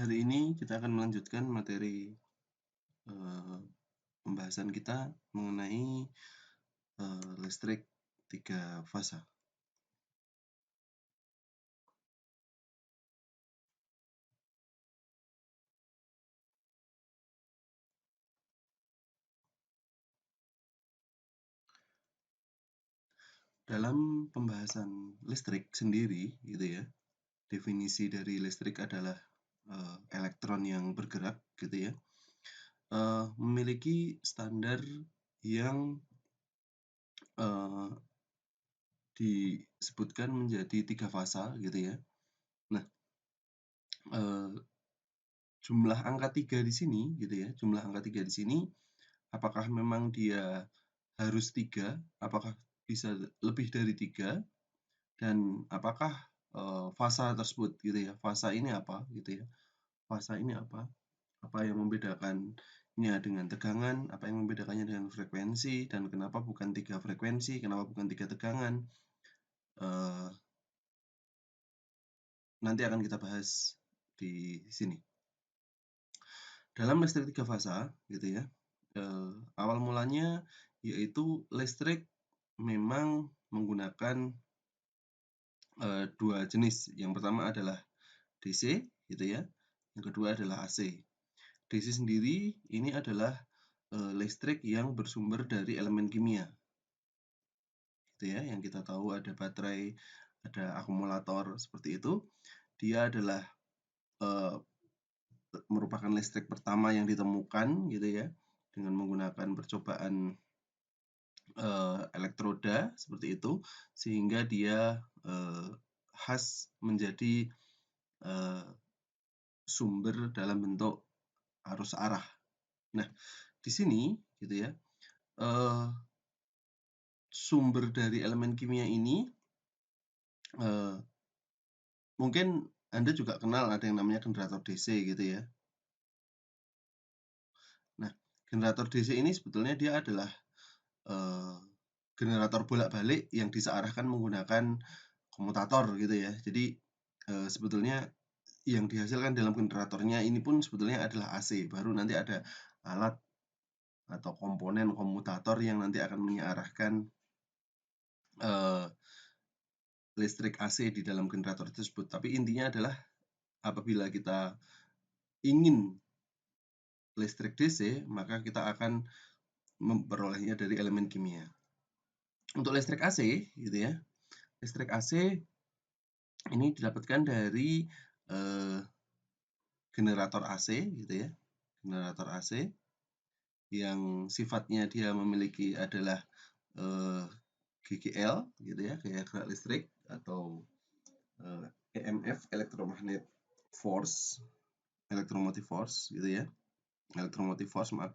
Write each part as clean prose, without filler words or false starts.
Hari ini kita akan melanjutkan materi pembahasan kita mengenai listrik 3 fasa. Dalam pembahasan listrik sendiri, gitu ya, definisi dari listrik adalah elektron yang bergerak, gitu ya, memiliki standar yang disebutkan menjadi 3 fasa, gitu ya. Nah, jumlah angka 3 di sini, gitu ya, jumlah angka 3 di sini, apakah memang dia harus 3, apakah bisa lebih dari 3, dan apakah fasa tersebut, gitu ya, fasa ini apa, gitu ya, fasa ini apa yang membedakannya dengan tegangan, apa yang membedakannya dengan frekuensi, dan kenapa bukan 3 frekuensi, kenapa bukan 3 tegangan, nanti akan kita bahas di sini. Dalam listrik 3 fasa, gitu ya, awal mulanya yaitu listrik memang menggunakan 2 jenis. Yang pertama adalah DC, gitu ya. Yang kedua adalah AC. DC sendiri ini adalah listrik yang bersumber dari elemen kimia, gitu ya. Yang kita tahu ada baterai, ada akumulator seperti itu. Dia adalah merupakan listrik pertama yang ditemukan, gitu ya, dengan menggunakan percobaan elektroda seperti itu, sehingga dia khas menjadi sumber dalam bentuk arus arah. Nah, di sini, gitu ya, sumber dari elemen kimia ini mungkin Anda juga kenal ada yang namanya generator DC, gitu ya. Nah, generator DC ini sebetulnya dia adalah generator bolak-balik yang disearahkan menggunakan komutator, gitu ya. Jadi sebetulnya yang dihasilkan dalam generatornya ini pun sebetulnya adalah AC. Baru nanti ada alat atau komponen komutator yang nanti akan mengarahkan listrik AC di dalam generator tersebut. Tapi intinya adalah apabila kita ingin listrik DC, maka kita akan memperolehnya dari elemen kimia. Untuk listrik AC, gitu ya, listrik AC ini didapatkan dari generator AC, gitu ya, generator AC yang sifatnya dia memiliki adalah GGL, gitu ya, gaya gerak listrik, atau EMF, electromagnetic force, electromotive force, gitu ya, electromotive force, maaf.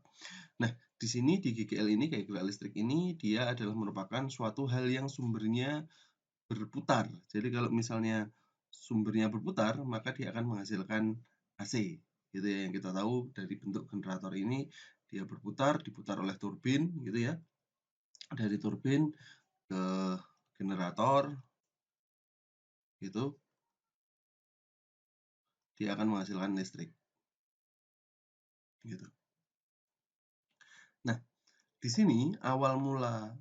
Nah, di sini di GGL ini, gaya gerak listrik ini, dia adalah merupakan suatu hal yang sumbernya berputar. Jadi kalau misalnya sumbernya berputar, maka dia akan menghasilkan AC, gitu ya. Yang kita tahu dari bentuk generator ini, dia berputar, diputar oleh turbin, gitu ya. Dari turbin ke generator, gitu, dia akan menghasilkan listrik, gitu. Nah, di sini awal mula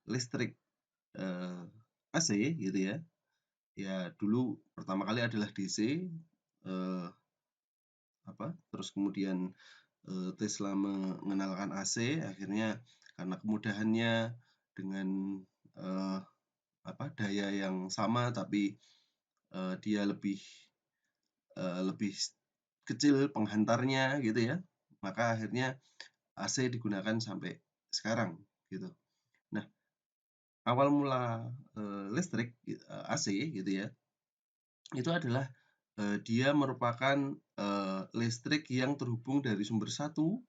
listrik AC, gitu ya. Ya dulu pertama kali adalah DC, terus kemudian Tesla mengenalkan AC, akhirnya karena kemudahannya dengan daya yang sama tapi dia lebih kecil penghantarnya, gitu ya, maka akhirnya AC digunakan sampai sekarang, gitu. Nah, awal mula listrik AC, gitu ya, itu adalah dia merupakan listrik yang terhubung dari sumber satu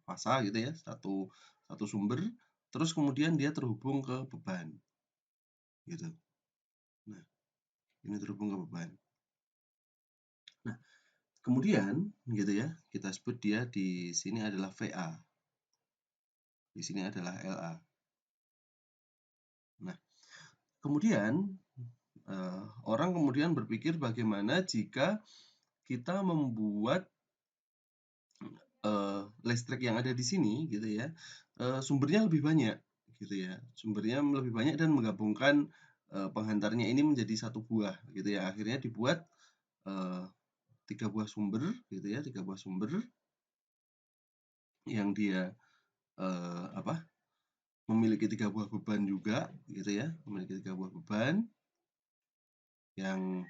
fasa, gitu ya, satu sumber, terus kemudian dia terhubung ke beban, gitu. Nah, ini terhubung ke beban. Nah, kemudian, gitu ya, kita sebut dia di sini adalah VA, di sini adalah LA. Nah, kemudian orang kemudian berpikir bagaimana jika kita membuat listrik yang ada di sini gitu ya, sumbernya lebih banyak gitu ya. Sumbernya lebih banyak dan menggabungkan penghantarnya ini menjadi satu buah gitu ya. Akhirnya dibuat 3 buah sumber gitu ya, 3 buah sumber yang dia memiliki 3 buah beban juga gitu ya, memiliki 3 buah beban yang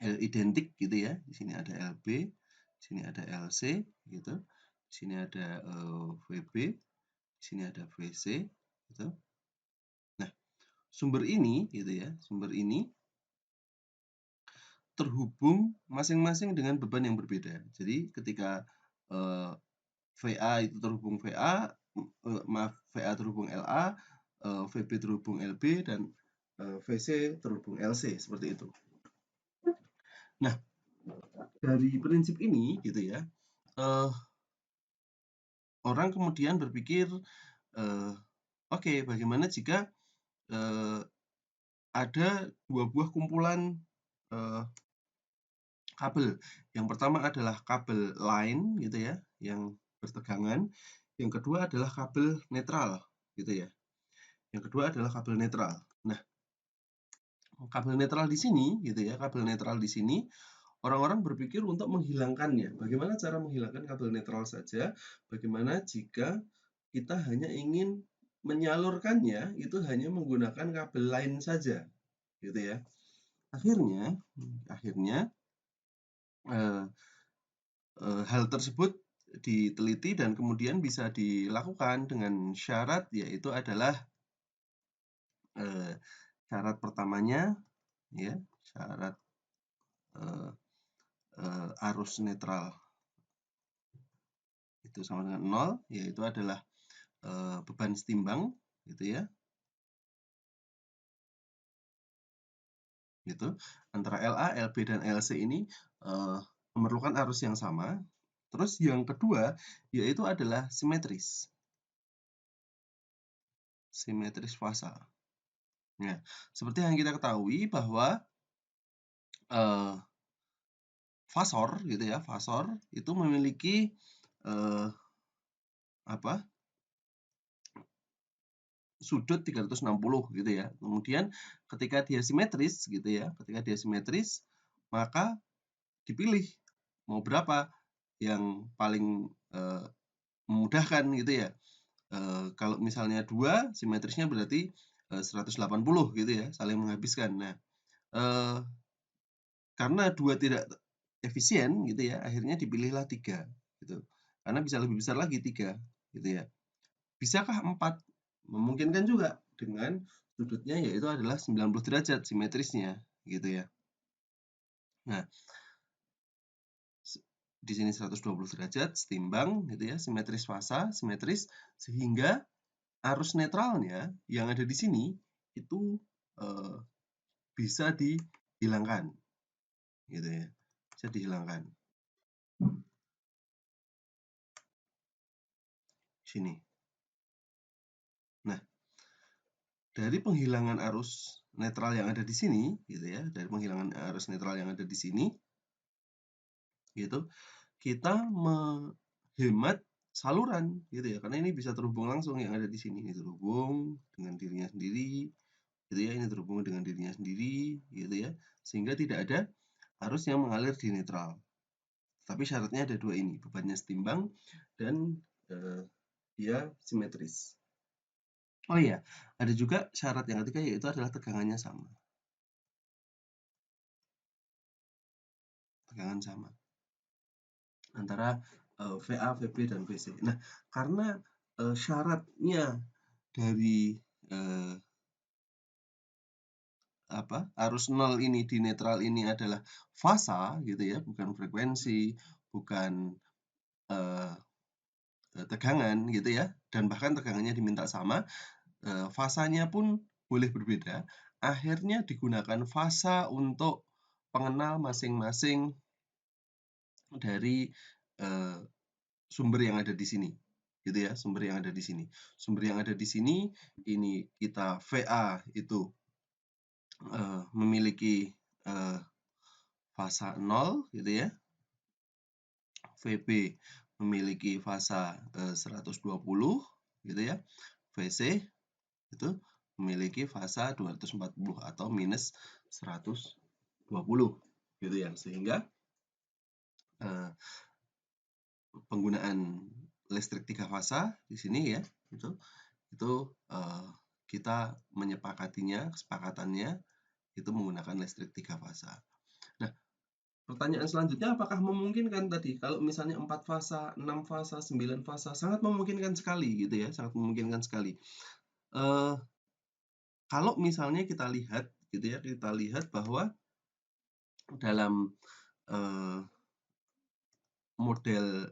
identik gitu ya. Di sini ada LB, di sini ada LC gitu. Di sini ada VB, di sini ada VC gitu. Nah, sumber ini gitu ya, sumber ini terhubung masing-masing dengan beban yang berbeda. Jadi ketika VA itu terhubung VA, maaf VA terhubung LA, VB terhubung LB dan VC terhubung LC seperti itu. Nah, dari prinsip ini gitu ya, orang kemudian berpikir, oke, bagaimana jika ada 2 buah kumpulan kabel. Yang pertama adalah kabel line gitu ya, yang bertegangan. Yang kedua adalah kabel netral gitu ya. Yang kedua adalah kabel netral. Nah, kabel netral di sini gitu ya, kabel netral di sini orang-orang berpikir untuk menghilangkannya. Bagaimana cara menghilangkan kabel netral saja? Bagaimana jika kita hanya ingin menyalurkannya itu hanya menggunakan kabel line saja, gitu ya. Akhirnya hal tersebut diteliti dan kemudian bisa dilakukan dengan syarat, yaitu adalah syarat pertamanya ya, syarat arus netral itu sama dengan 0, yaitu adalah beban setimbang gitu ya, gitu, antara LA, LB dan LC ini memerlukan arus yang sama. Terus yang kedua yaitu adalah simetris fasa. Nah, seperti yang kita ketahui bahwa fasor gitu ya, fasor itu memiliki sudut 360 gitu ya. Kemudian ketika dia simetris gitu ya, maka dipilih mau berapa yang paling memudahkan gitu ya. Kalau misalnya 2, simetrisnya berarti 180 gitu ya, saling menghabiskan. Nah, karena 2 tidak efisien gitu ya, akhirnya dipilihlah 3 gitu. Karena bisa lebih besar lagi 3 gitu ya. Bisakah 4? Memungkinkan juga dengan sudutnya yaitu adalah 90 derajat simetrisnya gitu ya. Nah, di sini 120 derajat setimbang gitu ya, simetris fasa, simetris sehingga arus netralnya yang ada di sini itu bisa dihilangkan gitu ya. Bisa dihilangkan. Sini. Nah, dari penghilangan arus netral yang ada di sini gitu ya, dari penghilangan arus netral yang ada di sini gitu, kita menghemat saluran gitu ya, karena ini bisa terhubung langsung yang ada di sini, ini terhubung dengan dirinya sendiri gitu ya, ini terhubung dengan dirinya sendiri gitu ya, sehingga tidak ada arus yang mengalir di netral. Tapi syaratnya ada 2 ini, bebannya setimbang dan dia simetris. Oh iya, ada juga syarat yang ketiga yaitu adalah tegangannya sama. Tegangan sama antara VA, VB dan VC. Nah, karena syaratnya dari arus nol ini di netral ini adalah fasa gitu ya, bukan frekuensi, bukan tegangan gitu ya, dan bahkan tegangannya diminta sama, fasanya pun boleh berbeda. Akhirnya digunakan fasa untuk pengenal masing-masing dari sumber yang ada di sini gitu ya, sumber yang ada di sini. Sumber yang ada di sini ini kita VA itu memiliki fasa 0 gitu ya. VB memiliki fasa 120 gitu ya. VC itu memiliki fasa 240 atau minus 120 gitu ya. Sehingga penggunaan listrik 3 fasa di sini ya itu kita menyepakatinya, kesepakatannya itu menggunakan listrik 3 fasa. Nah, pertanyaan selanjutnya, apakah memungkinkan tadi kalau misalnya 4 fasa, 6 fasa, 9 fasa? Sangat memungkinkan sekali gitu ya, sangat memungkinkan sekali. Kalau misalnya kita lihat gitu ya, kita lihat bahwa dalam model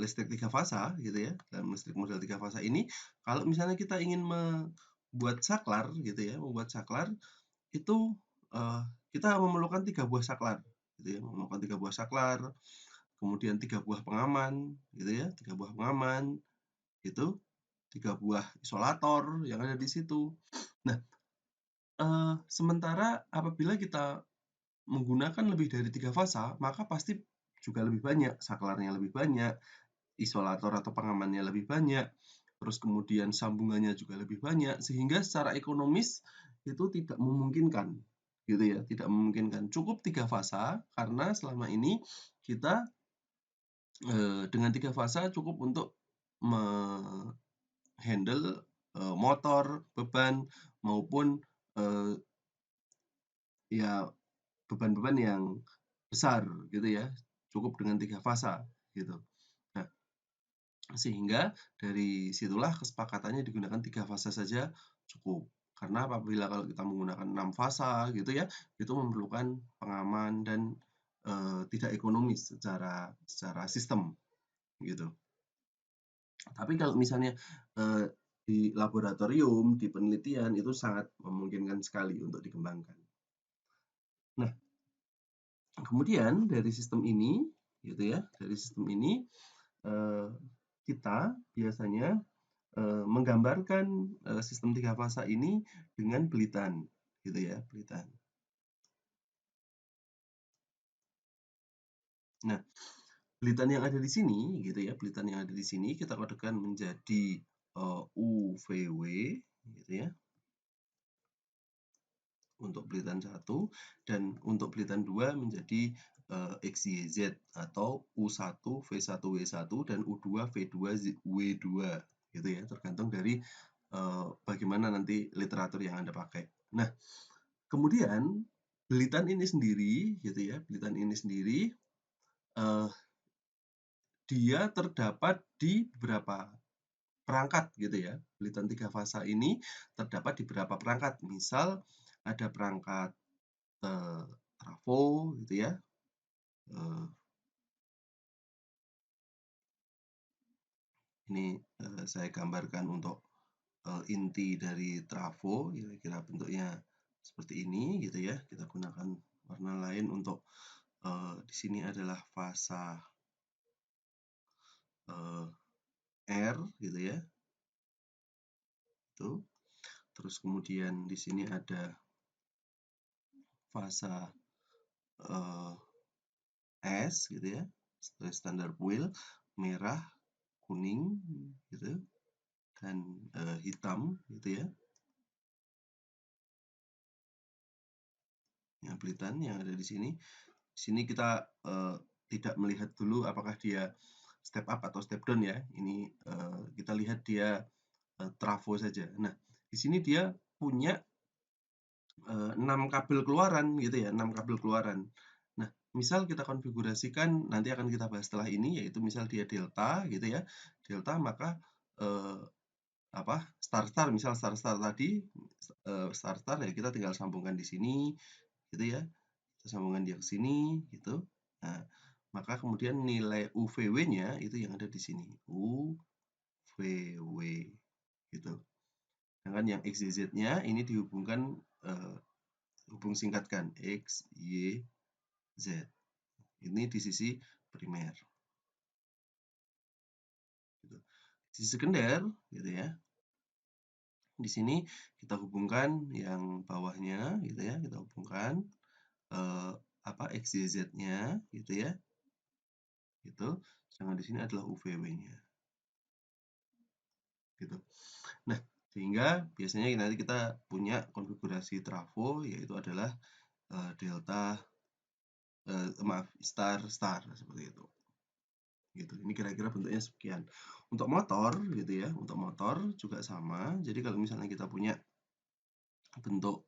listrik 3 fasa gitu ya, dalam listrik model 3 fasa ini, kalau misalnya kita ingin membuat saklar gitu ya, membuat saklar itu kita memerlukan 3 buah saklar gitu ya, memerlukan 3 buah saklar, kemudian 3 buah pengaman gitu ya, 3 buah pengaman, itu 3 buah isolator yang ada di situ. Nah, sementara apabila kita menggunakan lebih dari 3 fasa, maka pasti juga lebih banyak, saklarnya lebih banyak, isolator atau pengamannya lebih banyak, terus kemudian sambungannya juga lebih banyak, sehingga secara ekonomis itu tidak memungkinkan gitu ya, tidak memungkinkan. Cukup 3 fasa karena selama ini kita dengan 3 fasa cukup untuk handle motor, beban maupun ya beban-beban yang besar gitu ya, cukup dengan 3 fasa gitu. Nah, sehingga dari situlah kesepakatannya digunakan 3 fasa saja cukup. Karena apabila kalau kita menggunakan 6 fasa gitu ya, itu memerlukan pengaman dan tidak ekonomis secara sistem gitu. Tapi kalau misalnya di laboratorium, di penelitian itu sangat memungkinkan sekali untuk dikembangkan. Nah, kemudian dari sistem ini gitu ya, dari sistem ini kita biasanya menggambarkan sistem 3 fasa ini dengan belitan gitu ya, belitan. Nah, belitan yang ada di sini gitu ya, belitan yang ada di sini kita kodekan menjadi UVW gitu ya. Untuk belitan 1 dan untuk belitan 2 menjadi XYZ atau U1 V1 W1 dan U2 V2 W2 gitu ya, tergantung dari bagaimana nanti literatur yang Anda pakai. Nah, kemudian belitan ini sendiri gitu ya, belitan ini sendiri dia terdapat di beberapa perangkat gitu ya. Belitan 3 fasa ini terdapat di beberapa perangkat. Misal ada perangkat trafo gitu ya. Ini saya gambarkan untuk inti dari trafo, kira-kira bentuknya seperti ini gitu ya. Kita gunakan warna lain untuk di sini adalah fasa R gitu ya. Itu. Terus kemudian di sini ada fasa S gitu ya, standar wheel merah, kuning gitu dan hitam gitu ya. Yang belitan yang ada di sini. Di sini kita tidak melihat dulu apakah dia step up atau step down ya. Ini kita lihat dia trafo saja. Nah, di sini dia punya 6 kabel keluaran gitu ya, 6 kabel keluaran. Nah, misal kita konfigurasikan, nanti akan kita bahas setelah ini, yaitu misal dia delta gitu ya. Delta maka star misal star tadi star ya kita tinggal sambungkan di sini gitu ya. Kita sambungkan dia ke sini gitu. Nah, maka kemudian nilai UVW-nya itu yang ada di sini. UVW gitu. Sedangkan yang XYZ-nya ini dihubungkan hubung singkatkan X, Y, Z. Ini di sisi primer. Gitu. Sisi sekunder gitu ya. Di sini kita hubungkan yang bawahnya gitu ya, kita hubungkan X, Y, Z-nya gitu ya. Gitu. Sedangkan di sini adalah UVW-nya. Gitu. Nah, sehingga biasanya nanti kita punya konfigurasi trafo yaitu adalah delta star seperti itu. Gitu. Ini kira-kira bentuknya sekian. Untuk motor gitu ya, untuk motor juga sama. Jadi kalau misalnya kita punya bentuk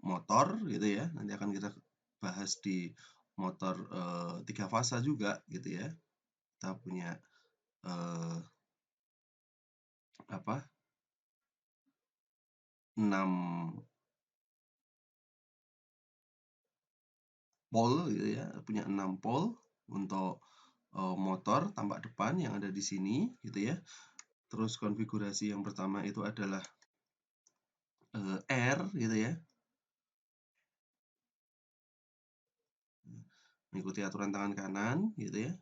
motor gitu ya, nanti akan kita bahas di motor 3 fasa juga gitu ya. Kita punya apa? 6 pole gitu ya, punya 6 pole untuk motor tampak depan yang ada di sini gitu ya. Terus konfigurasi yang pertama itu adalah R gitu ya. Mengikuti aturan tangan kanan gitu ya.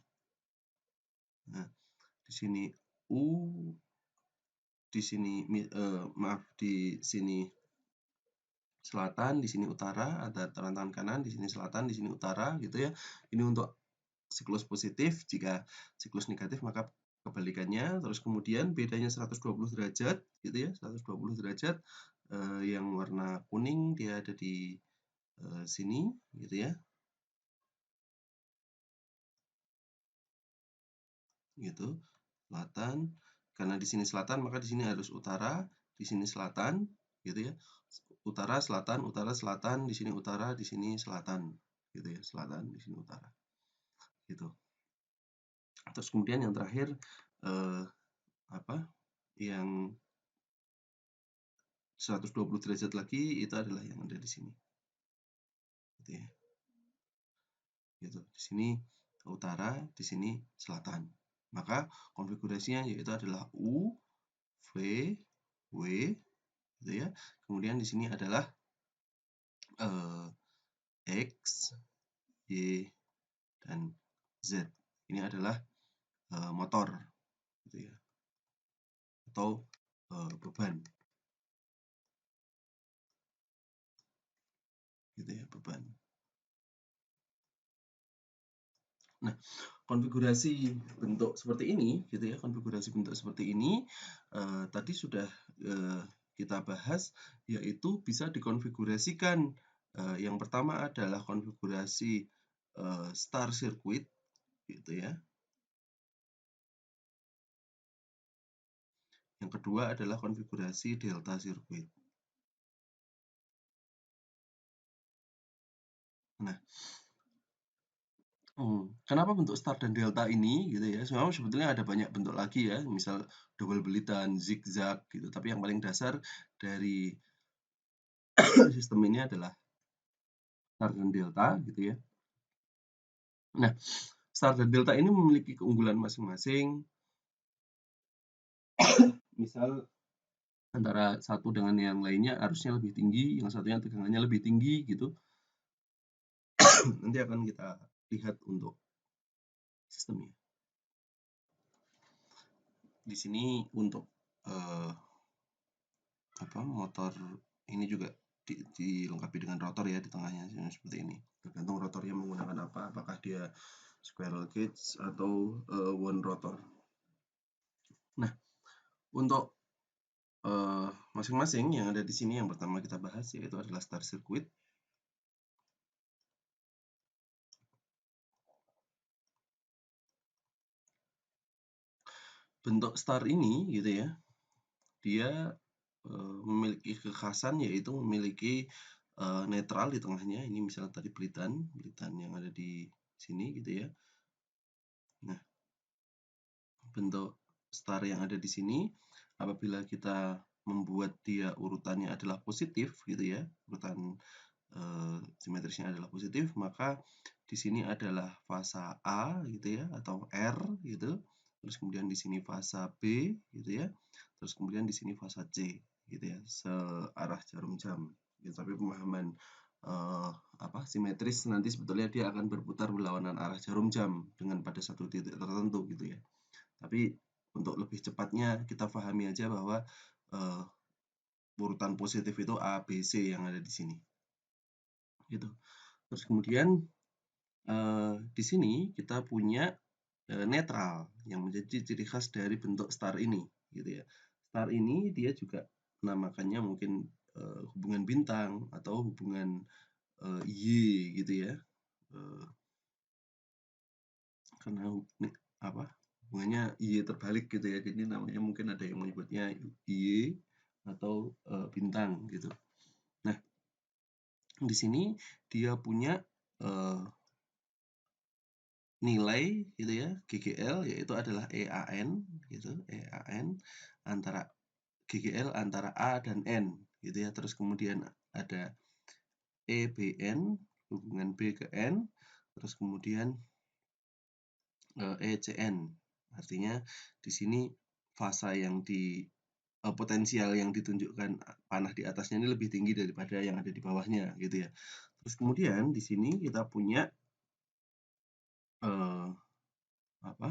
Nah, di sini U, di sini di sini selatan, di sini utara, ada aturan tangan kanan, di sini selatan, di sini utara gitu ya. Ini untuk siklus positif, jika siklus negatif maka kebalikannya. Terus kemudian bedanya 120 derajat gitu ya, 120 derajat. Yang warna kuning dia ada di sini gitu ya. Gitu. Selatan, karena di sini selatan maka di sini harus utara, di sini selatan gitu ya. Utara, selatan, di sini utara, di sini selatan gitu ya. Selatan, di sini utara. Gitu. Terus kemudian yang terakhir yang 120 derajat lagi itu adalah yang ada di sini. Gitu ya. Gitu. Di sini utara, di sini selatan. Maka konfigurasinya yaitu adalah U, V, W gitu ya. Kemudian di sini adalah X, Y, dan Z. Ini adalah motor gitu ya. Atau beban. Gitu ya, beban. Nah, konfigurasi bentuk seperti ini gitu ya, konfigurasi bentuk seperti ini tadi sudah kita bahas, yaitu bisa dikonfigurasikan. Yang pertama adalah konfigurasi star circuit gitu ya. Yang kedua adalah konfigurasi delta circuit. Nah, kenapa bentuk star dan delta ini gitu ya? Sebetulnya ada banyak bentuk lagi ya, misal double belitan, zigzag gitu. Tapi yang paling dasar dari sistem ini adalah star dan delta gitu ya. Nah, star dan delta ini memiliki keunggulan masing-masing. Misal antara satu dengan yang lainnya arusnya lebih tinggi, yang satunya tegangannya lebih tinggi gitu. Nanti akan kita lihat untuk sistemnya. Di sini untuk motor ini juga dilengkapi dengan rotor ya di tengahnya seperti ini. Tergantung rotornya menggunakan apa, apakah dia squirrel cage atau one rotor. Nah, untuk masing-masing yang ada di sini yang pertama kita bahas yaitu adalah star circuit. Bentuk star ini gitu ya, dia memiliki kekhasan yaitu memiliki netral di tengahnya. Ini misalnya tadi belitan yang ada di sini gitu ya. Nah, bentuk star yang ada di sini apabila kita membuat dia urutannya adalah positif gitu ya, urutan simetrisnya adalah positif, maka di sini adalah fasa A gitu ya atau R gitu. Terus kemudian di sini fasa B gitu ya. Terus kemudian di sini fasa C gitu ya, searah jarum jam. Gitu. Tapi pemahaman simetris nanti sebetulnya dia akan berputar berlawanan arah jarum jam dengan pada satu titik tertentu gitu ya. Tapi untuk lebih cepatnya kita pahami aja bahwa urutan positif itu A, B, C yang ada di sini. Gitu. Terus kemudian di sini kita punya netral yang menjadi ciri khas dari bentuk star ini, gitu ya. Star ini dia juga menamakannya mungkin hubungan bintang atau hubungan Y gitu ya. Karena apa? Hubungannya Y terbalik gitu ya. Jadi namanya mungkin ada yang menyebutnya Y atau bintang gitu. Nah, di sini dia punya nilai gitu ya, GGL yaitu adalah EAN gitu, EAN antara GGL antara A dan N gitu ya. Terus kemudian ada EBN hubungan B ke N, terus kemudian ECN. Artinya di sini fasa yang potensial yang ditunjukkan panah di atasnya ini lebih tinggi daripada yang ada di bawahnya gitu ya. Terus kemudian di sini kita punya apa?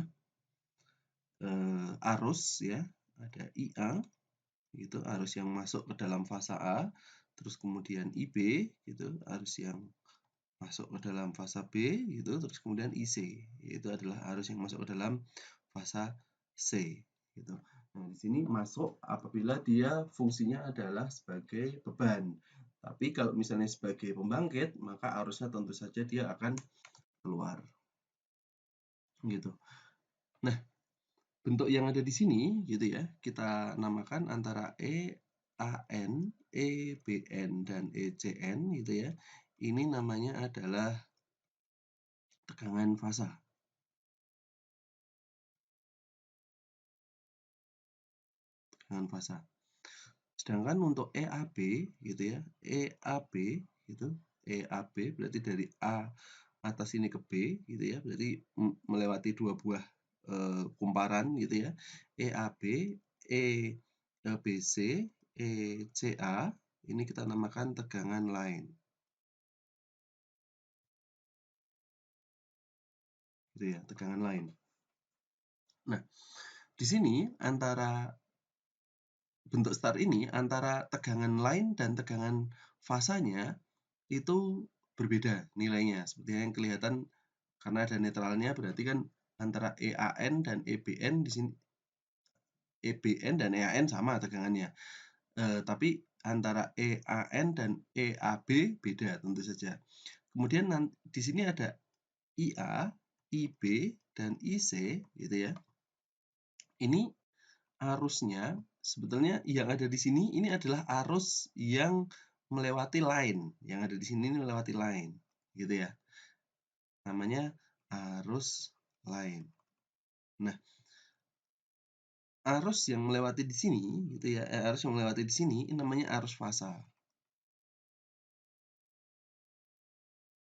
Arus ya, ada IA gitu, arus yang masuk ke dalam fasa A, terus kemudian IB gitu, arus yang masuk ke dalam fasa B gitu, terus kemudian IC, yaitu adalah arus yang masuk ke dalam fasa C gitu. Nah, di sini masuk apabila dia fungsinya adalah sebagai beban. Tapi kalau misalnya sebagai pembangkit, maka arusnya tentu saja dia akan keluar. Gitu. Nah, bentuk yang ada di sini gitu ya, kita namakan antara EAN, EBN dan ECN gitu ya. Ini namanya adalah tegangan fasa. Tegangan fasa. Sedangkan untuk EAB gitu ya, EAB gitu, EAB berarti dari A atas ini ke B gitu ya, berarti melewati dua buah kumparan gitu ya. EAB, EBC, ECA ini kita namakan tegangan line. Gitu ya, tegangan line. Nah, di sini antara bentuk star ini antara tegangan line dan tegangan fasanya itu berbeda nilainya. Seperti yang kelihatan karena ada netralnya berarti kan antara EAN dan EBN di sini EBN dan EAN sama tegangannya. Tapi antara EAN dan EAB beda tentu saja. Kemudian di sini ada IA, IB dan IC gitu ya. Ini arusnya sebetulnya yang ada di sini ini adalah arus yang melewati line. Yang ada di sini ini melewati line gitu ya. Namanya arus line. Nah, arus yang melewati di sini gitu ya, arus yang melewati di sini ini namanya arus fasa.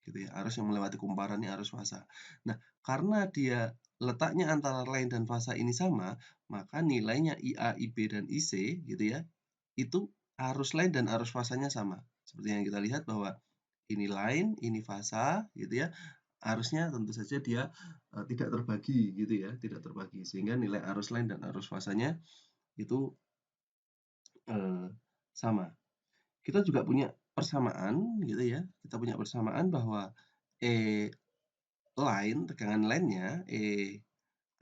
Gitu ya, arus yang melewati kumparan ini arus fasa. Nah, karena dia letaknya antara line dan fasa ini sama, maka nilainya IA, IB dan IC gitu ya, itu arus line dan arus fasanya sama. Seperti yang kita lihat bahwa ini line, ini fasa gitu ya. Arusnya tentu saja dia tidak terbagi gitu ya, tidak terbagi sehingga nilai arus line dan arus fasanya itu sama. Kita juga punya persamaan gitu ya. Kita punya persamaan bahwa line, tegangan line-nya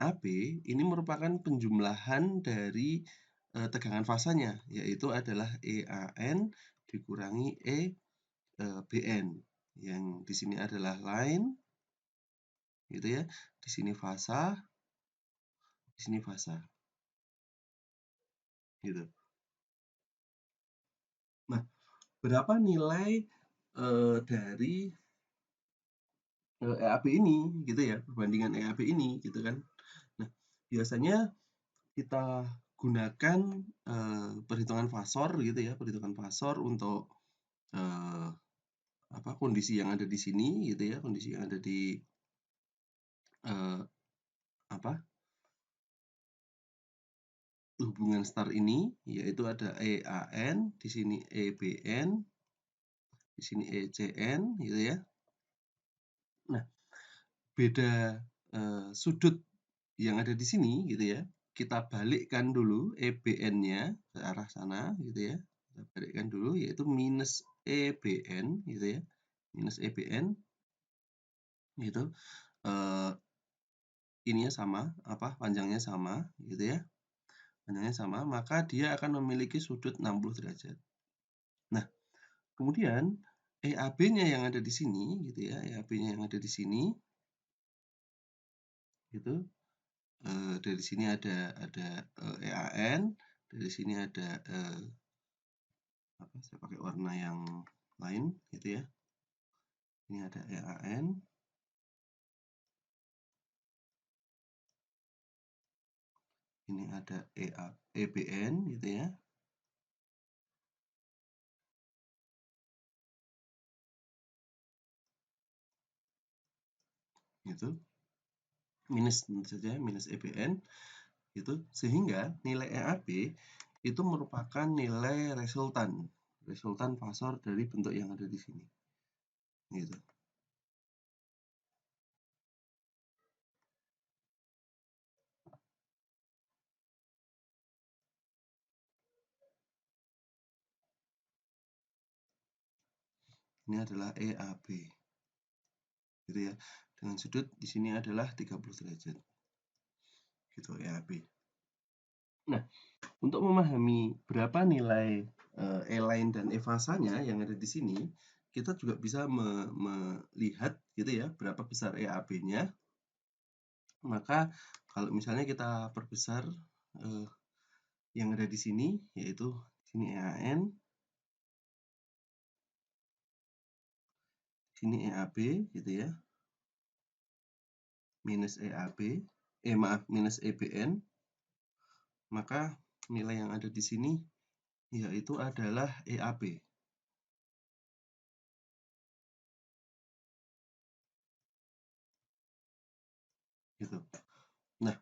AB ini merupakan penjumlahan dari tegangan fasanya, yaitu adalah EAN dikurangi EBN. Yang di sini adalah line gitu ya. Di sini fasa, di sini fasa. Gitu. Nah, berapa nilai dari EAB ini gitu ya, perbandingan EAB ini gitu kan. Nah, biasanya kita gunakan perhitungan fasor gitu ya, perhitungan fasor untuk kondisi yang ada di sini gitu ya, kondisi yang ada di apa hubungan star ini yaitu ada EAN, di sini EBN, di sini ECN gitu ya. Nah, beda sudut yang ada di sini gitu ya. Kita balikkan dulu EBN-nya ke arah sana gitu ya. Kita balikkan dulu yaitu minus EBN gitu ya. minus EBN gitu. Ininya sama, panjangnya sama gitu ya. Panjangnya sama, maka dia akan memiliki sudut 60 derajat. Nah, kemudian EAB-nya yang ada di sini gitu ya, EAB-nya yang ada di sini gitu. Dari sini ada EAN, dari sini ada saya pakai warna yang lain gitu ya. Ini ada EAN. Ini ada EBN gitu ya. Gitu. Minus saja, minus EBN gitu. Sehingga nilai EAB itu merupakan nilai resultan fasor dari bentuk yang ada di sini. Gitu. Ini adalah EAB. Gitu ya. Dengan sudut di sini adalah 30 derajat. Gitu EAB. Nah, untuk memahami berapa nilai E-line dan E-fasanya yang ada di sini, kita juga bisa melihat gitu ya, berapa besar EAB-nya. Maka kalau misalnya kita perbesar yang ada di sini, yaitu sini EAN, sini EAB gitu ya, minus EAB, minus EBN, maka nilai yang ada di sini yaitu adalah EAB. Gitu. Nah,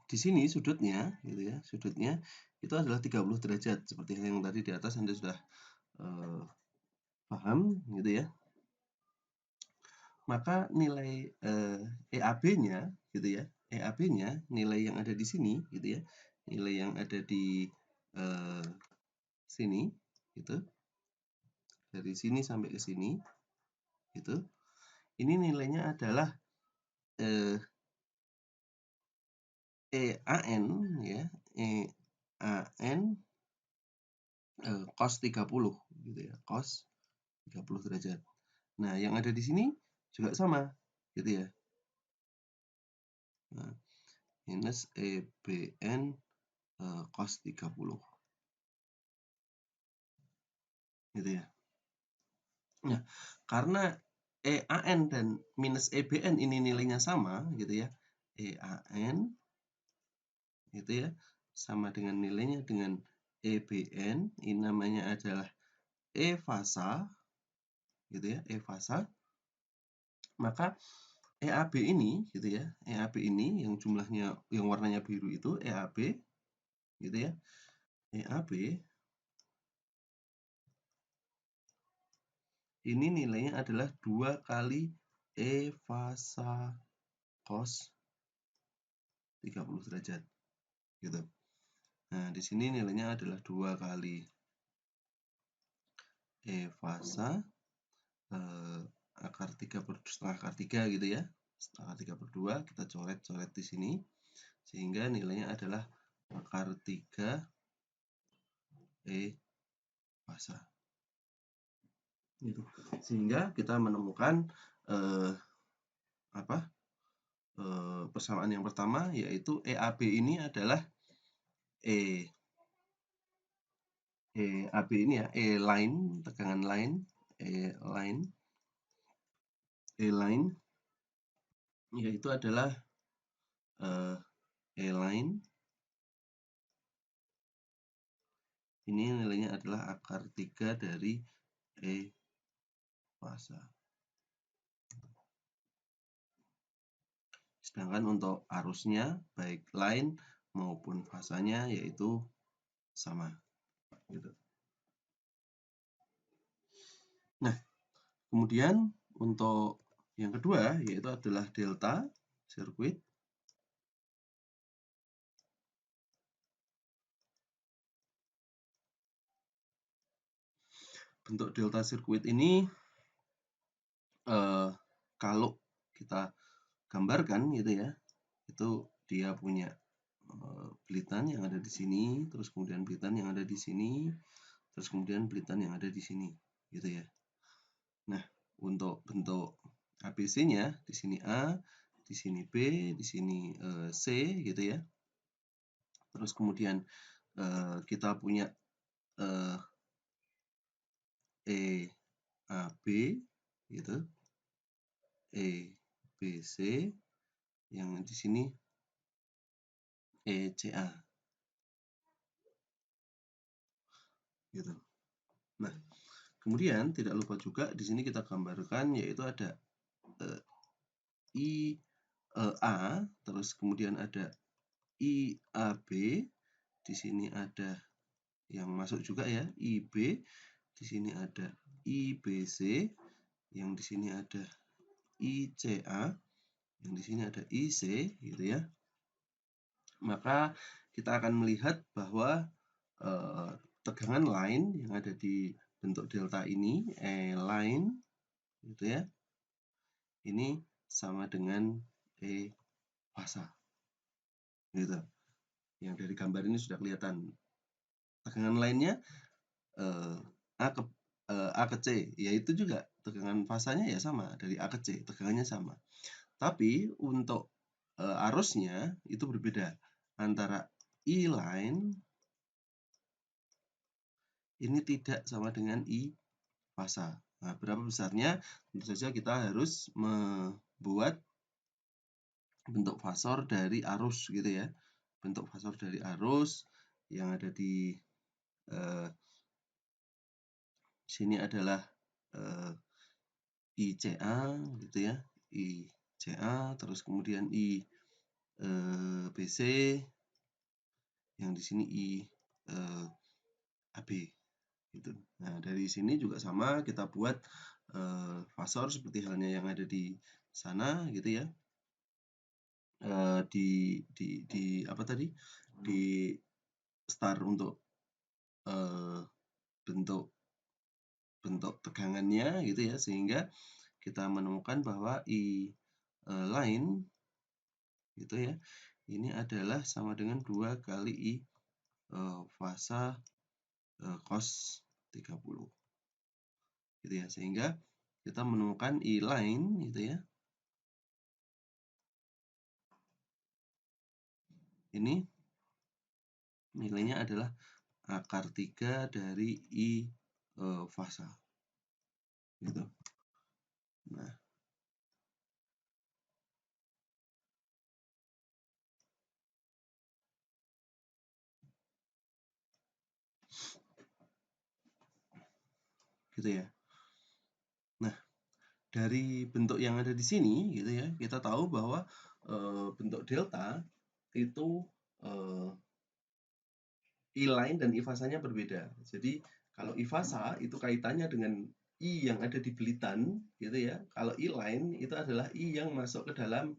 di sini sudutnya gitu ya, sudutnya itu adalah 30 derajat seperti yang tadi di atas Anda sudah paham gitu ya. Maka nilai EAB-nya gitu ya, EAB-nya nilai yang ada di sini gitu ya, nilai yang ada di sini gitu, dari sini sampai ke sini gitu. Ini nilainya adalah EAN ya, EAN cos 30 gitu ya, cos 30 derajat. Nah, yang ada di sini juga sama gitu ya. Nah, minus EBN cos 30 gitu ya. Nah, karena EAN dan minus EBN ini nilainya sama gitu ya. EAN gitu ya, sama dengan nilainya dengan EBN, ini namanya adalah E-fasa gitu ya, E-fasa. Maka EAB ini gitu ya, EAB ini yang jumlahnya yang warnanya biru itu EAB gitu ya. EAB ini nilainya adalah 2 kali E-fasa cos 30 derajat gitu. Nah, di sini nilainya adalah 2 kali E-fasa akar 3 per setengah akar 3 gitu ya. Setengah 3 per 2 kita coret-coret di sini sehingga nilainya adalah akar 3 E-fasa. Gitu. Sehingga kita menemukan persamaan yang pertama yaitu EAB ini adalah EAB ini ya, E-line, tegangan line, E-line yaitu adalah E-line ini nilainya adalah akar 3 dari E-fasa. Sedangkan untuk arusnya baik line maupun fasanya yaitu sama gitu. Nah, kemudian untuk yang kedua yaitu adalah delta sirkuit. Bentuk delta sirkuit ini kalau kita gambarkan gitu ya, itu dia punya belitan yang ada di sini, terus kemudian belitan yang ada di sini, terus kemudian belitan yang ada di sini, gitu ya. Nah, untuk bentuk ABC-nya di sini A, di sini B, di sini C, gitu ya. Terus kemudian kita punya EAB, gitu, EBC, yang di sini ECA, gitu. Nah, kemudian tidak lupa juga di sini kita gambarkan yaitu ada IA, terus kemudian ada IAB, di sini ada yang masuk juga ya, IB, di sini ada IBC, yang di sini ada ICA, yang di sini ada IC, gitu ya. Maka kita akan melihat bahwa tegangan line yang ada di bentuk delta ini, line, gitu ya, ini sama dengan fasa, gitu. Yang dari gambar ini sudah kelihatan. Tegangan lainnya A ke C, yaitu juga tegangan fasanya ya sama, dari A ke C, tegangannya sama. Tapi untuk arusnya itu berbeda. Antara I line ini tidak sama dengan I fasa. Nah, berapa besarnya? Tentu saja kita harus membuat bentuk fasor dari arus gitu ya. Bentuk fasor dari arus yang ada di sini adalah ICA gitu ya. ICA, terus kemudian IBC, yang di sini IAB gitu. Nah, dari sini juga sama, kita buat fasor seperti halnya yang ada di sana gitu ya. Di apa tadi? Di star untuk bentuk tegangannya gitu ya, sehingga kita menemukan bahwa I line gitu ya, ini adalah sama dengan 2 kali I fasa cos 30 gitu ya, sehingga kita menemukan I line gitu ya, ini nilainya adalah akar 3 dari I fasa gitu. Nah, gitu ya. Nah, dari bentuk yang ada di sini gitu ya, kita tahu bahwa bentuk delta itu I line dan I fasanya berbeda. Jadi kalau I fasa itu kaitannya dengan I yang ada di belitan gitu ya. Kalau I line itu adalah I yang masuk ke dalam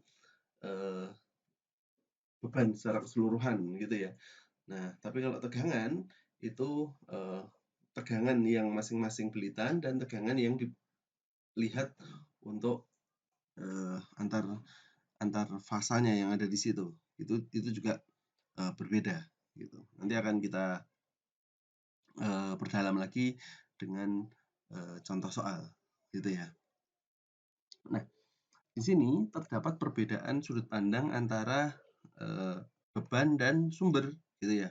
beban secara keseluruhan gitu ya. Nah, tapi kalau tegangan itu tegangan yang masing-masing belitan dan tegangan yang dilihat untuk antar fasanya yang ada di situ. Itu juga berbeda gitu. Nanti akan kita perdalam lagi dengan contoh soal gitu ya. Nah, di sini terdapat perbedaan sudut pandang antara beban dan sumber gitu ya.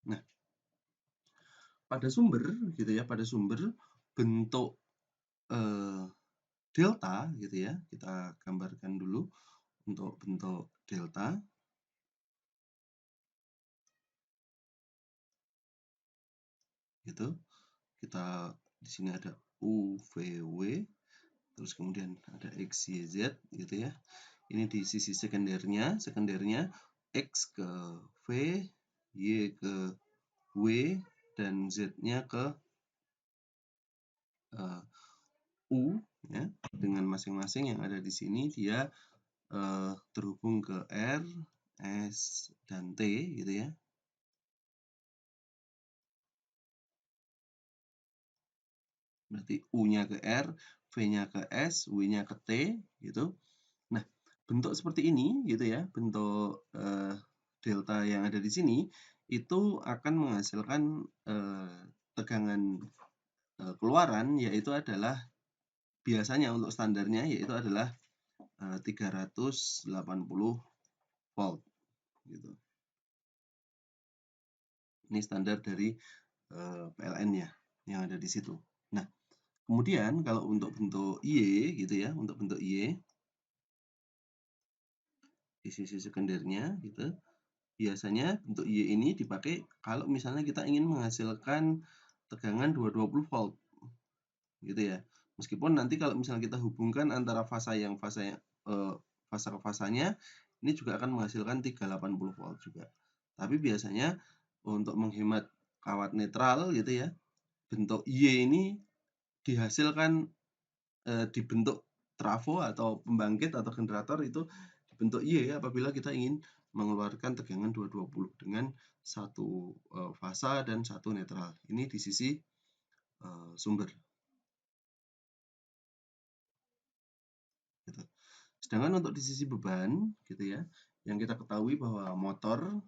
Nah, pada sumber gitu ya, pada sumber bentuk delta gitu ya. Kita gambarkan dulu untuk bentuk delta. Gitu. Kita di sini ada U, V, W, terus kemudian ada X, Y, Z gitu ya. Ini di sisi sekundernya X ke V, Y ke W, dan Z-nya ke U ya. Dengan masing-masing yang ada di sini dia terhubung ke R, S, dan T gitu ya. Berarti U-nya ke R, V-nya ke S, W-nya ke T gitu. Nah, bentuk seperti ini gitu ya, bentuk delta yang ada di sini itu akan menghasilkan tegangan keluaran, yaitu adalah biasanya untuk standarnya yaitu adalah 380 volt gitu. Ini standar dari PLN-nya yang ada di situ. Nah, kemudian kalau untuk bentuk Y gitu ya, untuk bentuk Y di sisi sekundernya gitu, biasanya bentuk Y ini dipakai kalau misalnya kita ingin menghasilkan tegangan 220 volt gitu ya. Meskipun nanti kalau misalnya kita hubungkan antara fasa fasa ke fasanya, ini juga akan menghasilkan 380 volt juga. Tapi biasanya untuk menghemat kawat netral gitu ya, bentuk Y ini dihasilkan dibentuk trafo atau pembangkit atau generator itu dibentuk Y apabila kita ingin mengeluarkan tegangan 220 dengan satu fasa dan satu netral. Ini di sisi sumber. Gitu. Sedangkan untuk di sisi beban, gitu ya, yang kita ketahui bahwa motor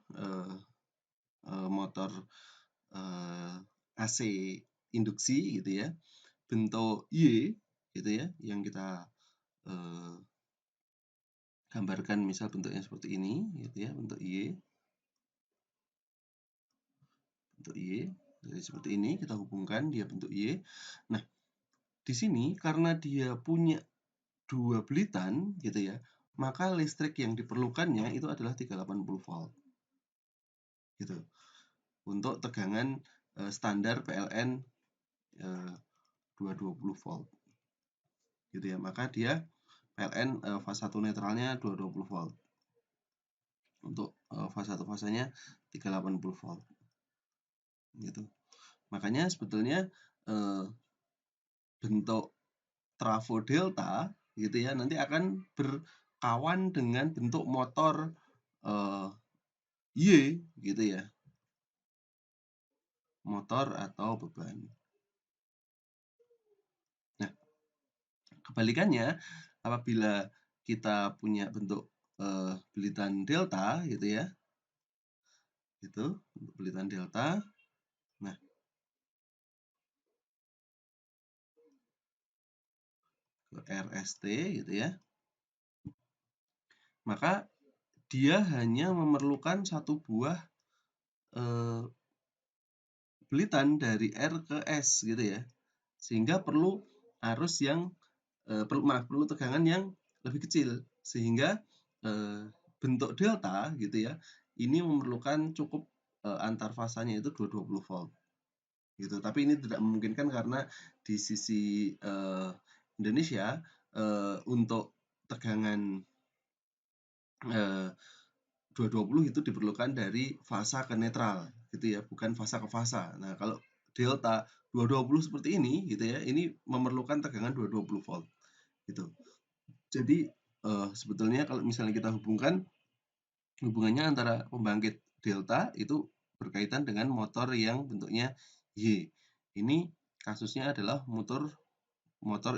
AC induksi, gitu ya, bentuk Y, gitu ya, yang kita gambarkan misal bentuknya seperti ini, gitu ya, bentuk Y, jadi seperti ini kita hubungkan dia bentuk Y. Nah, di sini karena dia punya dua belitan, gitu ya, maka listrik yang diperlukannya itu adalah 380 volt. Gitu. Untuk tegangan standar PLN 220 volt. Gitu ya. Maka dia PLN fase 1 netralnya 220 volt. Untuk fase 1 fasanya 380 volt. Gitu. Makanya sebetulnya bentuk trafo delta gitu ya nanti akan berkawan dengan bentuk motor Y gitu ya. Motor atau beban. Nah, kebalikannya apabila kita punya bentuk belitan delta gitu ya. Itu bentuk belitan delta. Nah, ke RST gitu ya. Maka dia hanya memerlukan satu buah belitan dari R ke S gitu ya. Sehingga perlu arus yang perlu tegangan yang lebih kecil sehingga bentuk delta gitu ya. Ini memerlukan cukup antar fasanya itu 220 volt. Gitu. Tapi ini tidak memungkinkan karena di sisi Indonesia untuk tegangan 220 itu diperlukan dari fasa ke netral gitu ya, bukan fasa ke fasa. Nah, kalau delta 220 seperti ini gitu ya, ini memerlukan tegangan 220 volt gitu. Jadi sebetulnya kalau misalnya kita hubungkan hubungannya antara pembangkit delta itu berkaitan dengan motor yang bentuknya Y. Ini kasusnya adalah motor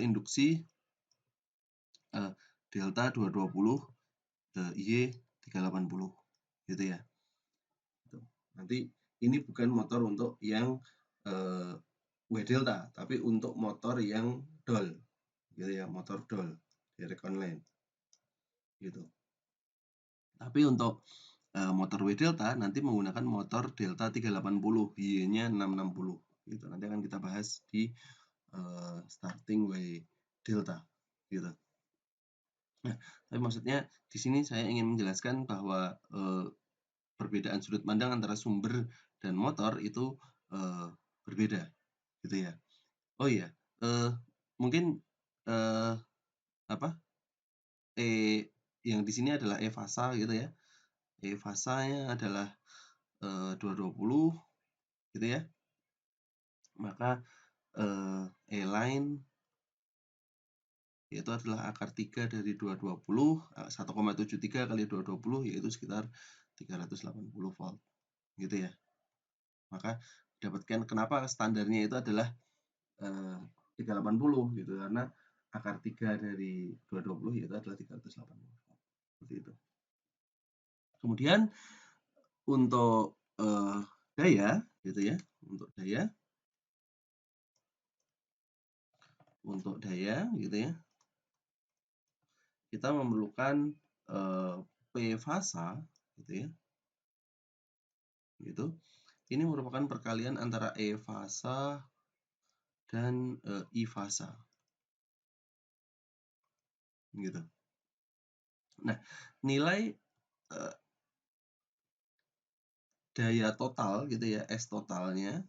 induksi delta 220 Y 380 gitu ya. Nanti ini bukan motor untuk yang W delta, tapi untuk motor yang dol, gitu ya, motor dol direct online, gitu. Tapi untuk motor W delta nanti menggunakan motor delta 380, Y-nya 660, gitu. Nanti akan kita bahas di starting W delta, gitu. Nah, tapi maksudnya di sini saya ingin menjelaskan bahwa perbedaan sudut pandang antara sumber dan motor itu berbeda gitu ya. Oh iya, mungkin apa yang di sini adalah E fasa gitu ya. E fasanya adalah 220 gitu ya. Maka E line yaitu adalah akar 3 dari 220, 1,73 kali 220 yaitu sekitar 380 volt gitu ya. Maka dapatkan kenapa standarnya itu adalah 380 gitu, karena akar 3 dari 220 yaitu adalah 380 volt. Seperti itu. Kemudian untuk daya gitu ya, untuk daya gitu ya, kita memerlukan P fasa gitu ya. Gitu. Ini merupakan perkalian antara E fasa dan I fasa. Gitu. Nah, nilai daya total gitu ya, S totalnya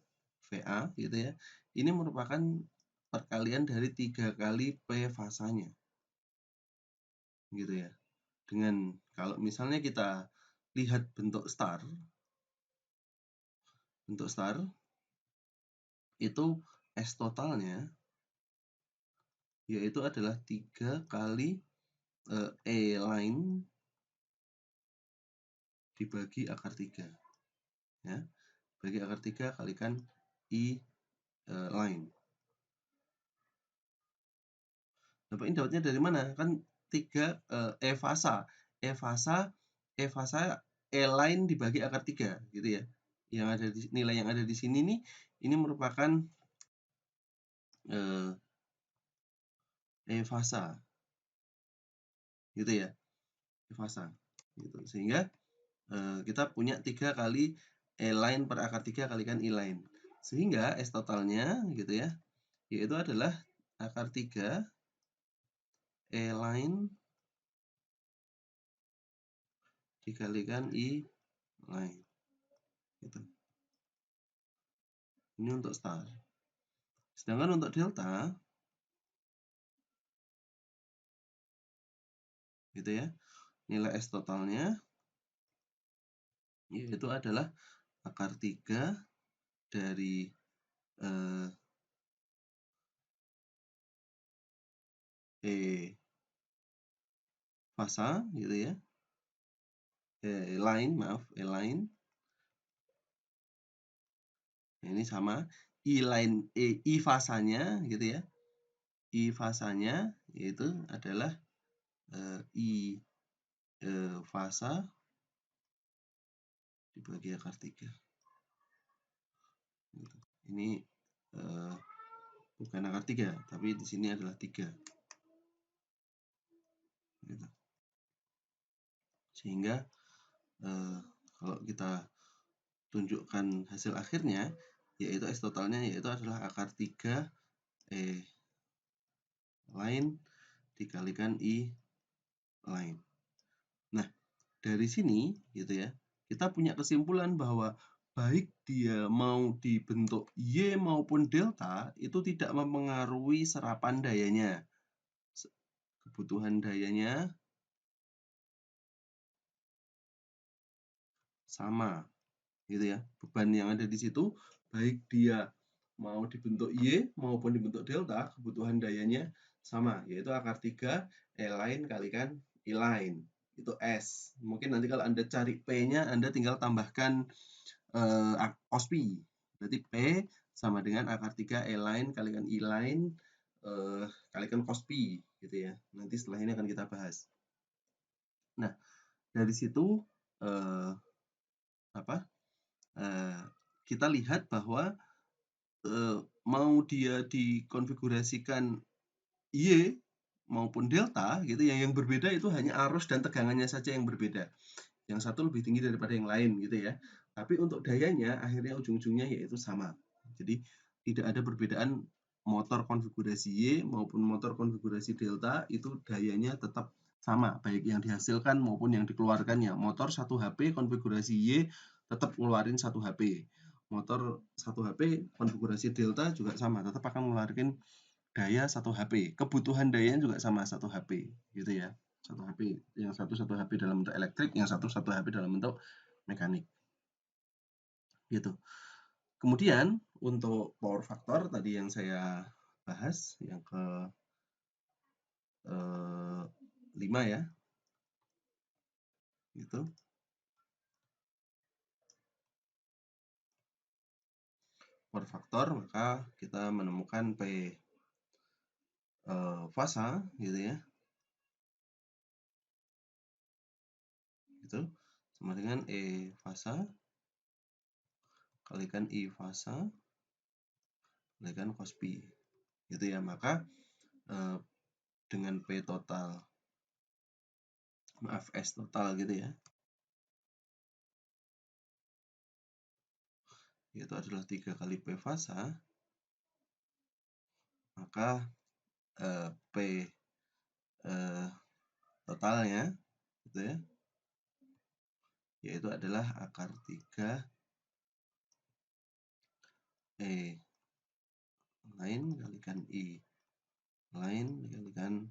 VA gitu ya. Ini merupakan perkalian dari 3 kali P fasanya. Gitu ya. Dengan kalau misalnya kita lihat bentuk star itu S totalnya yaitu adalah 3 kali E line dibagi akar 3 ya. Bagi akar 3 kalikan I line. Bapak ini dapatnya dari mana? Kan 3 E fasa. E fasa E line dibagi akar 3 gitu ya. Yang ada di nilai yang ada di sini nih ini merupakan E fasa. Gitu ya. E fasa gitu. Sehingga kita punya 3 kali E line per akar 3 kalikan I line. Sehingga S totalnya gitu ya, yaitu adalah akar 3 E line dikalikan I line. Gitu. Ini untuk star. Sedangkan untuk delta gitu ya, nilai S totalnya yaitu adalah akar 3 dari E fasa gitu ya. E line, maaf, E line. Ini sama I line I fasanya gitu ya. I fasanya yaitu adalah I fasa dibagi akar 3. Gitu. Ini bukan akar 3, tapi di sini adalah 3. Gitu. Sehingga kalau kita tunjukkan hasil akhirnya, yaitu S totalnya yaitu adalah akar 3 E line dikalikan I line. Nah, dari sini gitu ya, kita punya kesimpulan bahwa baik dia mau dibentuk Y maupun delta itu tidak mempengaruhi serapan dayanya. Kebutuhan dayanya sama gitu ya. Beban yang ada di situ baik dia mau dibentuk Y maupun dibentuk delta, kebutuhan dayanya sama, yaitu akar 3 E line kalikan I line. Itu S. Mungkin nanti kalau Anda cari P-nya, Anda tinggal tambahkan cos Pi. Berarti P sama dengan akar 3 E line kalikan I line kalikan cos Pi gitu ya. Nanti setelah ini akan kita bahas. Nah, dari situ kita lihat bahwa mau dia dikonfigurasikan Y maupun delta gitu ya, yang berbeda itu hanya arus dan tegangannya saja yang berbeda. Yang satu lebih tinggi daripada yang lain gitu ya. Tapi untuk dayanya akhirnya ujung-ujungnya yaitu sama. Jadi tidak ada perbedaan motor konfigurasi Y maupun motor konfigurasi delta itu dayanya tetap sama, baik yang dihasilkan maupun yang dikeluarkannya. Motor 1 HP konfigurasi Y tetap ngeluarin 1 HP. Motor 1 HP konfigurasi delta juga sama, tetap akan mengeluarkan daya 1 HP. Kebutuhan dayanya juga sama 1 HP gitu ya. 1 HP, yang satu HP dalam bentuk elektrik, yang satu HP dalam bentuk mekanik. Gitu. Kemudian untuk power factor tadi yang saya bahas yang ke 5 ya. Gitu. per faktor, maka kita menemukan P fasa gitu ya. Itu sama dengan E fasa kalikan I fasa kalikan cos pi. Gitu ya. Maka dengan P total, maaf S total gitu ya, yaitu adalah 3 kali P fasa, maka P totalnya gitu ya, yaitu adalah akar 3 E lain kalikan I lain dikalikan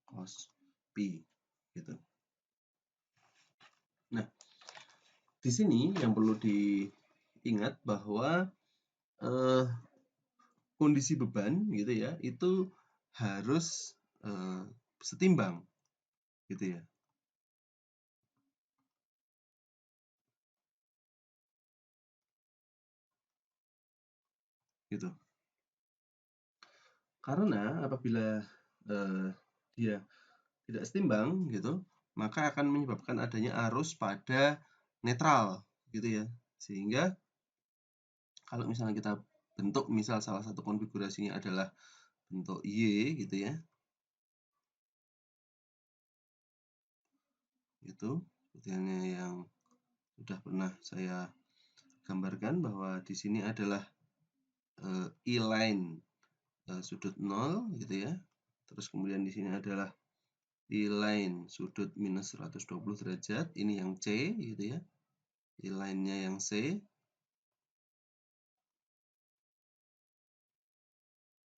cos pi gitu. Nah, di sini yang perlu diingat bahwa kondisi beban gitu ya, itu harus setimbang gitu ya. Gitu. Karena apabila dia tidak setimbang gitu, maka akan menyebabkan adanya arus pada netral gitu ya. Sehingga kalau misalnya kita bentuk, misal salah satu konfigurasinya adalah bentuk Y gitu ya. Itu seperti yang sudah pernah saya gambarkan bahwa di sini adalah I line sudut 0 gitu ya. Terus kemudian di sini adalah I line sudut minus 120 derajat, ini yang C gitu ya. I line-nya yang C.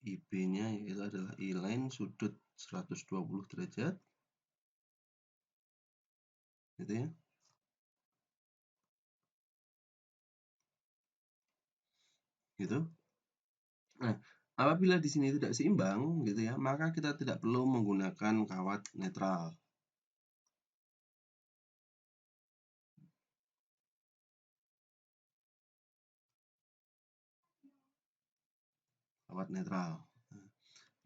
IB-nya yaitu adalah I line sudut 120 derajat. Gitu ya. Gitu. Nah, apabila di sini tidak seimbang gitu ya, maka kita tidak perlu menggunakan kawat netral. Kawat netral.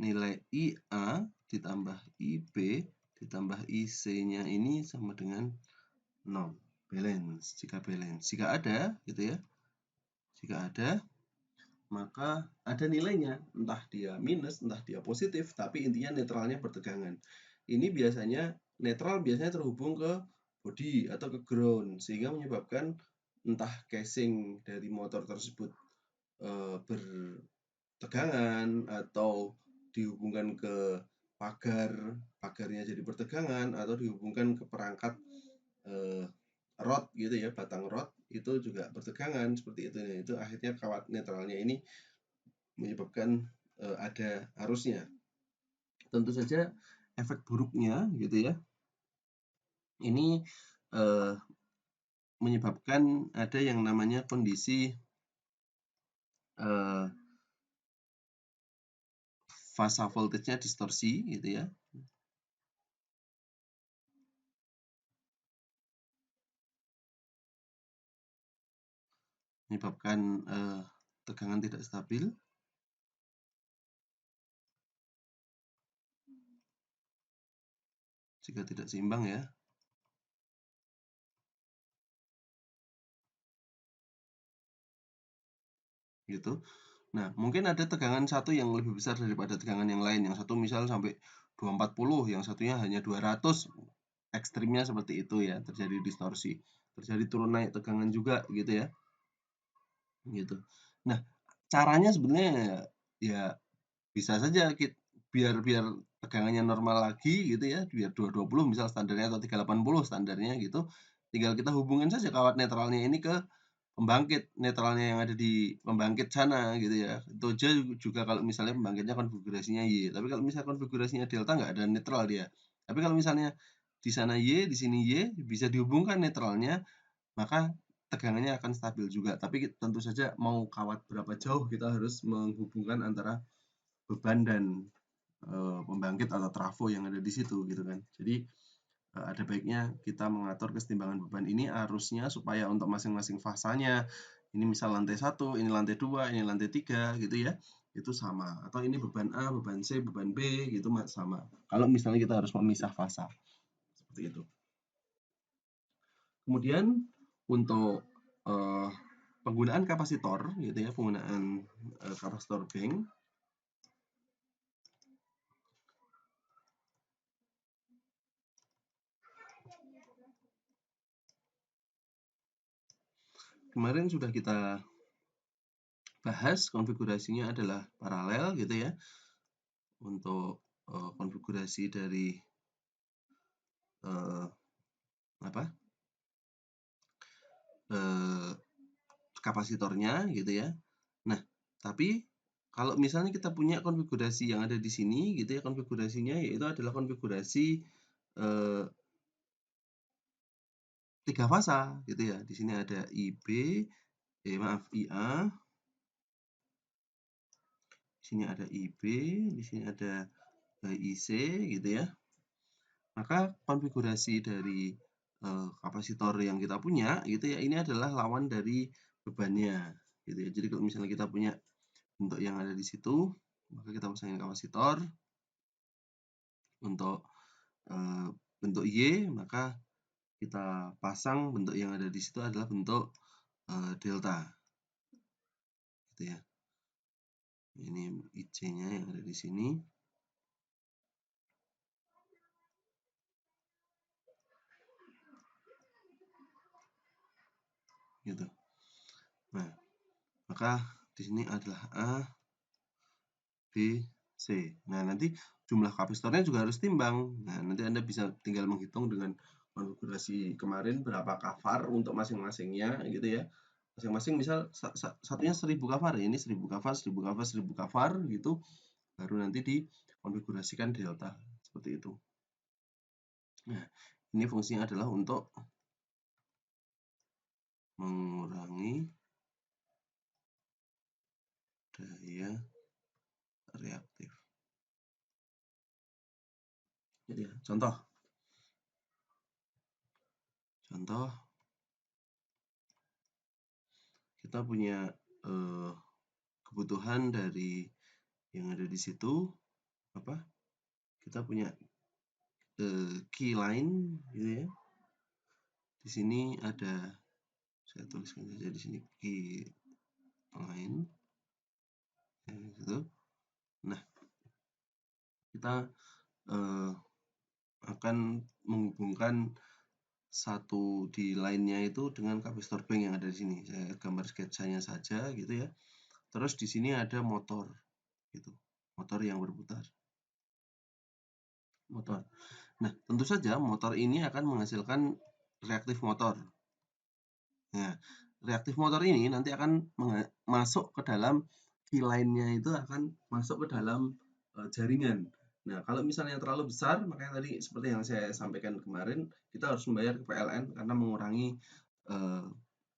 Nilai IA ditambah IB ditambah IC-nya ini sama dengan 0. Balance, jika balance. Jika ada gitu ya. Jika ada, maka ada nilainya, entah dia minus, entah dia positif, tapi intinya netralnya bertegangan. Ini biasanya netral biasanya terhubung ke body atau ke ground, sehingga menyebabkan entah casing dari motor tersebut bertegangan atau dihubungkan ke pagarnya jadi bertegangan, atau dihubungkan ke perangkat rod gitu ya, batang rod itu juga bertegangan seperti itu. Itu akhirnya kawat netralnya ini menyebabkan ada arusnya. Tentu saja efek buruknya gitu ya, ini menyebabkan ada yang namanya kondisi fasa voltage-nya distorsi gitu ya. Menyebabkan tegangan tidak stabil. Jika tidak seimbang ya. Gitu. Nah, mungkin ada tegangan satu yang lebih besar daripada tegangan yang lain. Yang satu misal sampai 240, yang satunya hanya 200. Ekstrimnya seperti itu ya, terjadi distorsi. Terjadi turun naik tegangan juga gitu ya. Gitu. Nah, caranya sebenarnya ya bisa saja biar tegangannya normal lagi gitu ya, biar 220 misal standarnya atau 380 standarnya gitu. Tinggal kita hubungin saja kawat netralnya ini ke pembangkit netralnya yang ada di pembangkit sana gitu ya. Itu aja juga kalau misalnya pembangkitnya konfigurasinya Y. Tapi kalau misalnya konfigurasinya delta nggak ada netral dia. Tapi kalau misalnya di sana Y, di sini Y, bisa dihubungkan netralnya, maka tegangannya akan stabil juga. Tapi tentu saja mau kawat berapa jauh kita harus menghubungkan antara beban dan pembangkit atau trafo yang ada di situ gitu kan. Jadi ada baiknya kita mengatur kesetimbangan beban ini arusnya supaya untuk masing-masing fasanya Ini misal lantai 1, ini lantai 2, ini lantai 3 gitu ya. Itu sama. Atau ini beban A, beban C, beban B gitu sama. Kalau misalnya kita harus memisah fasa. Seperti itu. Kemudian untuk penggunaan kapasitor gitu ya, penggunaan kapasitor bank. Kemarin sudah kita bahas konfigurasinya adalah paralel gitu ya. Untuk konfigurasi dari apa? Kapasitornya gitu ya. Nah, tapi kalau misalnya kita punya konfigurasi yang ada di sini gitu ya, konfigurasinya yaitu adalah konfigurasi 3 fasa gitu ya. Di sini ada IB, IA, di sini ada IB, di sini ada IC gitu ya. Maka konfigurasi dari kapasitor yang kita punya gitu ya, ini adalah lawan dari bebannya gitu ya. Jadi kalau misalnya kita punya bentuk yang ada di situ, maka kita pasangin kapasitor. Untuk bentuk Y, maka kita pasang bentuk yang ada di situ adalah bentuk delta gitu ya. Ini IC-nya yang ada di sini. Gitu. Nah, maka di sini adalah A, B, C. Nah, nanti jumlah kapasitornya juga harus timbang. Nah, nanti Anda bisa tinggal menghitung dengan konfigurasi kemarin berapa kafar untuk masing-masingnya gitu ya. Masing-masing misal satunya 1000 kafar, ini 1000 kafar, 1000 kafar, 1000 kafar gitu. Baru nanti dikonfigurasikan delta seperti itu. Nah, ini fungsinya adalah untuk mengurangi daya reaktif. Jadi ya, contoh kita punya kebutuhan dari yang ada di situ apa? Kita punya key line gitu ya. Di sini ada, saya tuliskan saja di sini key line gitu. Nah, kita akan menghubungkan satu di line-nya itu dengan kapasitor bank yang ada di sini. Saya gambar sketsanya saja gitu ya. Terus di sini ada motor gitu. Motor yang berputar. Motor. Nah, tentu saja motor ini akan menghasilkan reaktif motor. Nah, reaktif motor ini nanti akan masuk ke dalam key line-nya itu akan masuk ke dalam jaringan. Nah, kalau misalnya terlalu besar, makanya tadi seperti yang saya sampaikan kemarin, kita harus membayar ke PLN karena mengurangi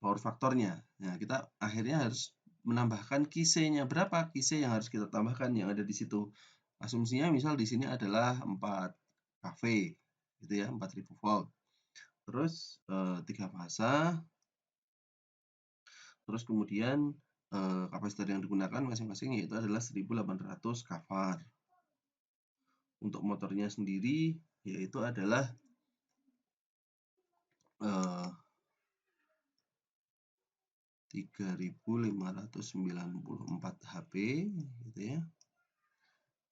power faktornya. Nah, kita akhirnya harus menambahkan kise-nya. Berapa kise yang harus kita tambahkan yang ada di situ? Asumsinya misal di sini adalah 4 kV gitu ya, 4000 volt. Terus 3 fasa. Terus kemudian kapasitor yang digunakan masing-masing yaitu adalah 1800 kvar. Untuk motornya sendiri yaitu adalah 3594 HP gitu ya.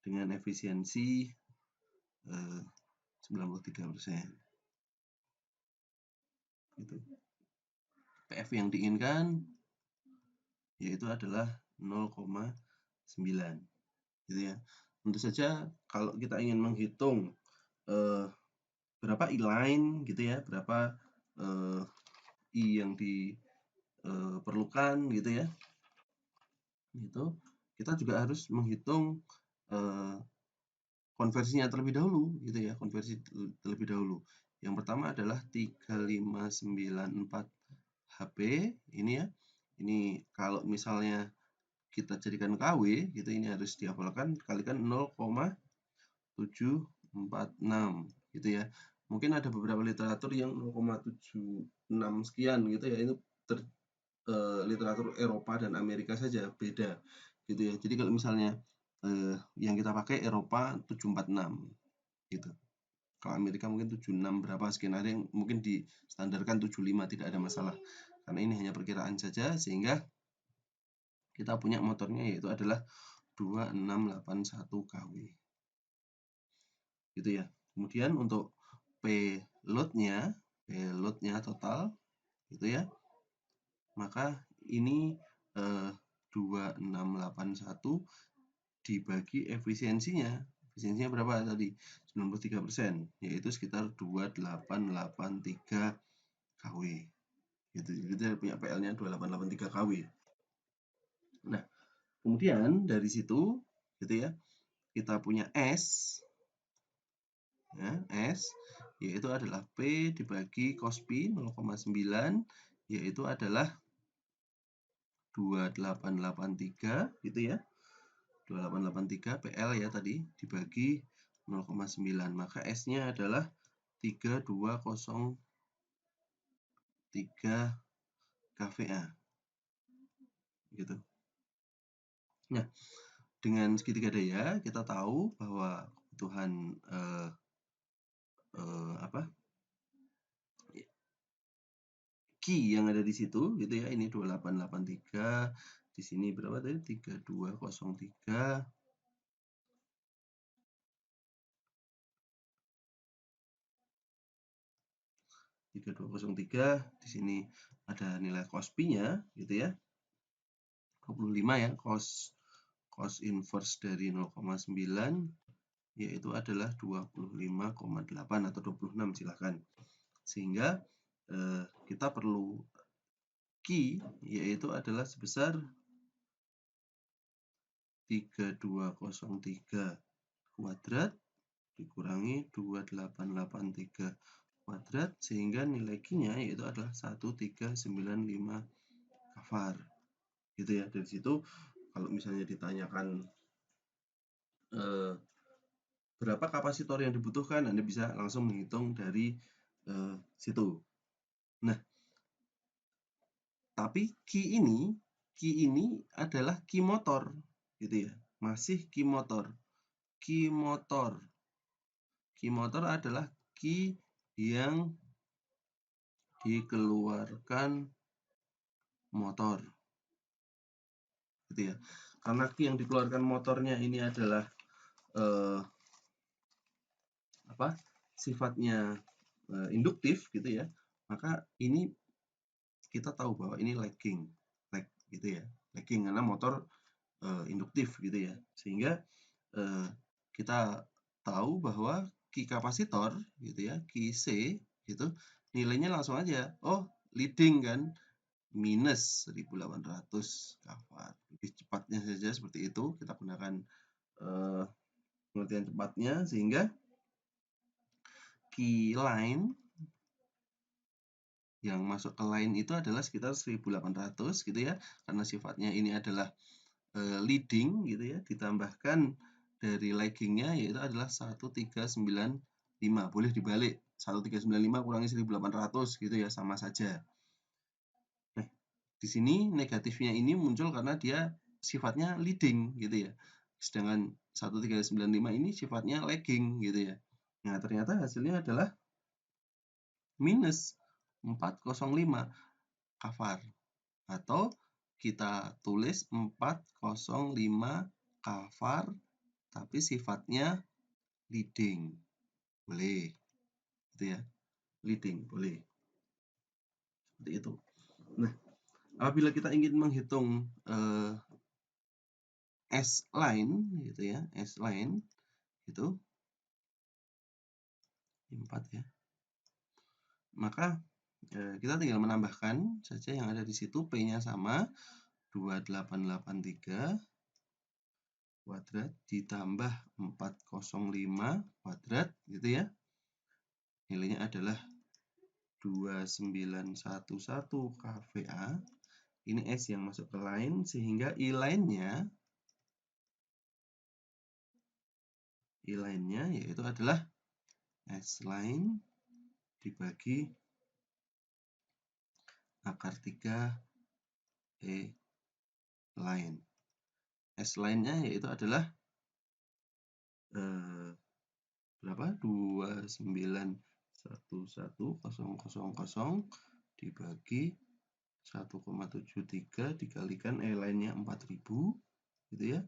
Dengan efisiensi 93%. Gitu. PF yang diinginkan yaitu adalah 0,9 gitu ya. Tentu saja kalau kita ingin menghitung berapa I-line gitu ya, berapa I yang diperlukan gitu ya, itu kita juga harus menghitung konversinya terlebih dahulu gitu ya, konversi terlebih dahulu. Yang pertama adalah 3594 HP ini ya. Ini kalau misalnya kita jadikan KW gitu, ini harus dihafalkan kalikan 0,746 gitu ya. Mungkin ada beberapa literatur yang 0,76 sekian gitu ya. Itu literatur Eropa dan Amerika saja beda gitu ya. Jadi kalau misalnya yang kita pakai Eropa 746 gitu. Kalau Amerika mungkin 76 berapa sekian, ada yang mungkin distandarkan 75, tidak ada masalah. Karena ini hanya perkiraan saja, sehingga kita punya motornya yaitu adalah 2681 kW. Gitu ya. Kemudian untuk payload-nya total gitu ya. Maka ini 2681 dibagi efisiensinya berapa tadi? 93%, yaitu sekitar 2883 kW. Gitu. Kita punya PL-nya 2883 kW. Nah, kemudian dari situ gitu ya, kita punya S ya, S yaitu adalah P dibagi cos pi 0,9 yaitu adalah 2883 gitu ya. 2883 PL ya tadi dibagi 0,9, maka S-nya adalah 3203 kVA gitu. Nah, dengan segitiga daya kita tahu bahwa kebutuhan Ki yang ada di situ gitu ya, ini 2883, di sini berapa tadi? 3203. 3203, di sini ada nilai cos pi-nya gitu ya. 25 ya, cos inverse dari 0,9 yaitu adalah 25,8 atau 26 silahkan. Sehingga kita perlu Ki yaitu adalah sebesar 3203 kuadrat dikurangi 2883 kuadrat sehingga nilai Q-nya yaitu adalah 1395 kvar. Gitu ya. Dari situ kalau misalnya ditanyakan berapa kapasitor yang dibutuhkan, Anda bisa langsung menghitung dari situ. Nah, tapi Q ini adalah Q motor gitu ya. Masih Q motor. Q motor adalah Q yang dikeluarkan motor gitu ya. Karena Q yang dikeluarkan motornya ini adalah sifatnya induktif gitu ya, maka ini kita tahu bahwa ini lagging gitu ya, lagging karena motor induktif gitu ya, sehingga kita tahu bahwa Q kapasitor gitu ya, Qc gitu nilainya langsung aja, oh leading kan, minus 1800 kvar. Lebih cepatnya saja seperti itu, kita gunakan pengertian cepatnya sehingga Q line yang masuk ke line itu adalah sekitar 1800 gitu ya, karena sifatnya ini adalah leading gitu ya, ditambahkan dari laggingnya yaitu adalah 1395, boleh dibalik 1395 kurangi 1800 gitu ya, sama saja. Nah, di sini negatifnya ini muncul karena dia sifatnya leading gitu ya, sedangkan 1395 ini sifatnya lagging gitu ya. Nah, ternyata hasilnya adalah minus 405 kvar, atau kita tulis 405 kvar tapi sifatnya leading, boleh gitu ya, leading boleh seperti itu. Nah, apabila kita ingin menghitung S line gitu ya, S line itu 4 ya, maka kita tinggal menambahkan saja yang ada di situ, P-nya sama 2883 kuadrat ditambah 405 kuadrat gitu ya. Nilainya adalah 2911 kVA. Ini S yang masuk ke line sehingga I-line-nya yaitu adalah S line dibagi akar 3 E line. S line-nya yaitu adalah berapa? 291100 dibagi 1,73 dikalikan E line-nya 4000 gitu ya.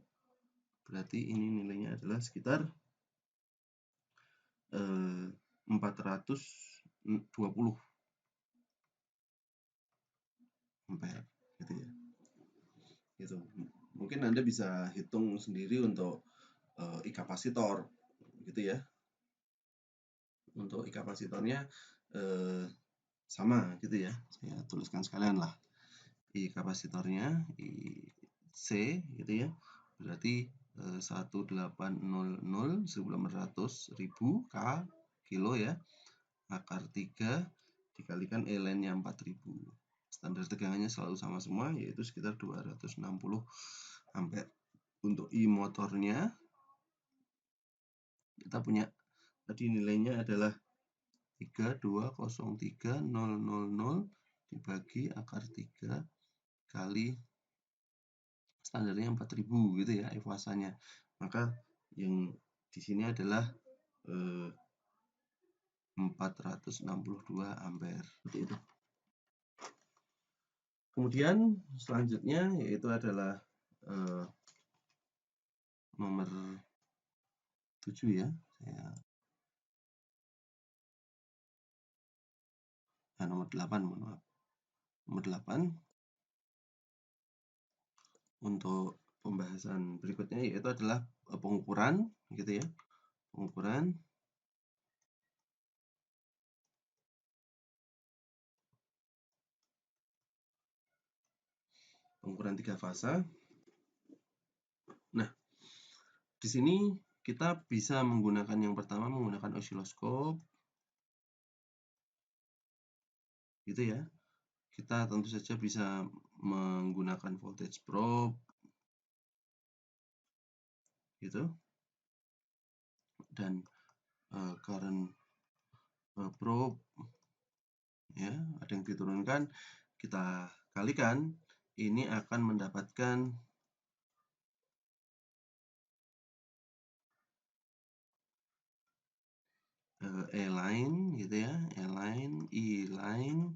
Berarti ini nilainya adalah sekitar 420 ampere gitu ya. Gitu. Mungkin Anda bisa hitung sendiri untuk I-kapasitor gitu ya. Untuk I-kapasitornya sama gitu ya. Saya tuliskan sekalian lah. I-kapasitornya IC gitu ya. Berarti 1800 K kilo ya. Akar 3 dikalikan E line-nya 4000. Standar tegangannya selalu sama semua, yaitu sekitar 260 ampere. Untuk I motornya kita punya tadi nilainya adalah 3203000 dibagi akar 3 kali standarnya 4000 gitu ya efasanya. Maka yang di sini adalah 462 ampere seperti itu. Kemudian selanjutnya yaitu adalah nomor 7 ya. Nomor 8, mohon maaf. Nomor 8 untuk pembahasan berikutnya yaitu adalah pengukuran gitu ya. Pengukuran tiga fasa. Nah, di sini kita bisa menggunakan yang pertama menggunakan osiloskop gitu ya. Kita tentu saja bisa menggunakan voltage probe gitu, dan current probe ya, ada yang diturunkan, kita kalikan, ini akan mendapatkan E line gitu ya, E line, I line,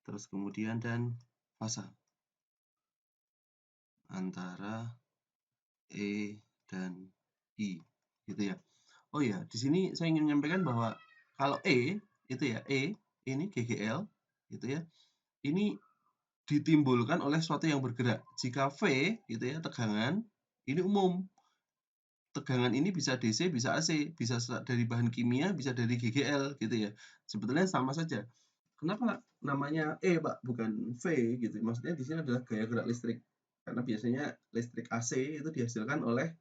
terus kemudian dan fasa antara E dan I gitu ya. Oh ya, di sini saya ingin menyampaikan bahwa kalau E itu ya, E ini GGL gitu ya. Ini ditimbulkan oleh sesuatu yang bergerak. Jika V gitu ya, tegangan ini umum. Tegangan ini bisa DC, bisa AC, bisa dari bahan kimia, bisa dari GGL gitu ya. Sebetulnya sama saja. Kenapa namanya E, Pak, bukan V gitu? Maksudnya di sini adalah gaya gerak listrik. Karena biasanya listrik AC itu dihasilkan oleh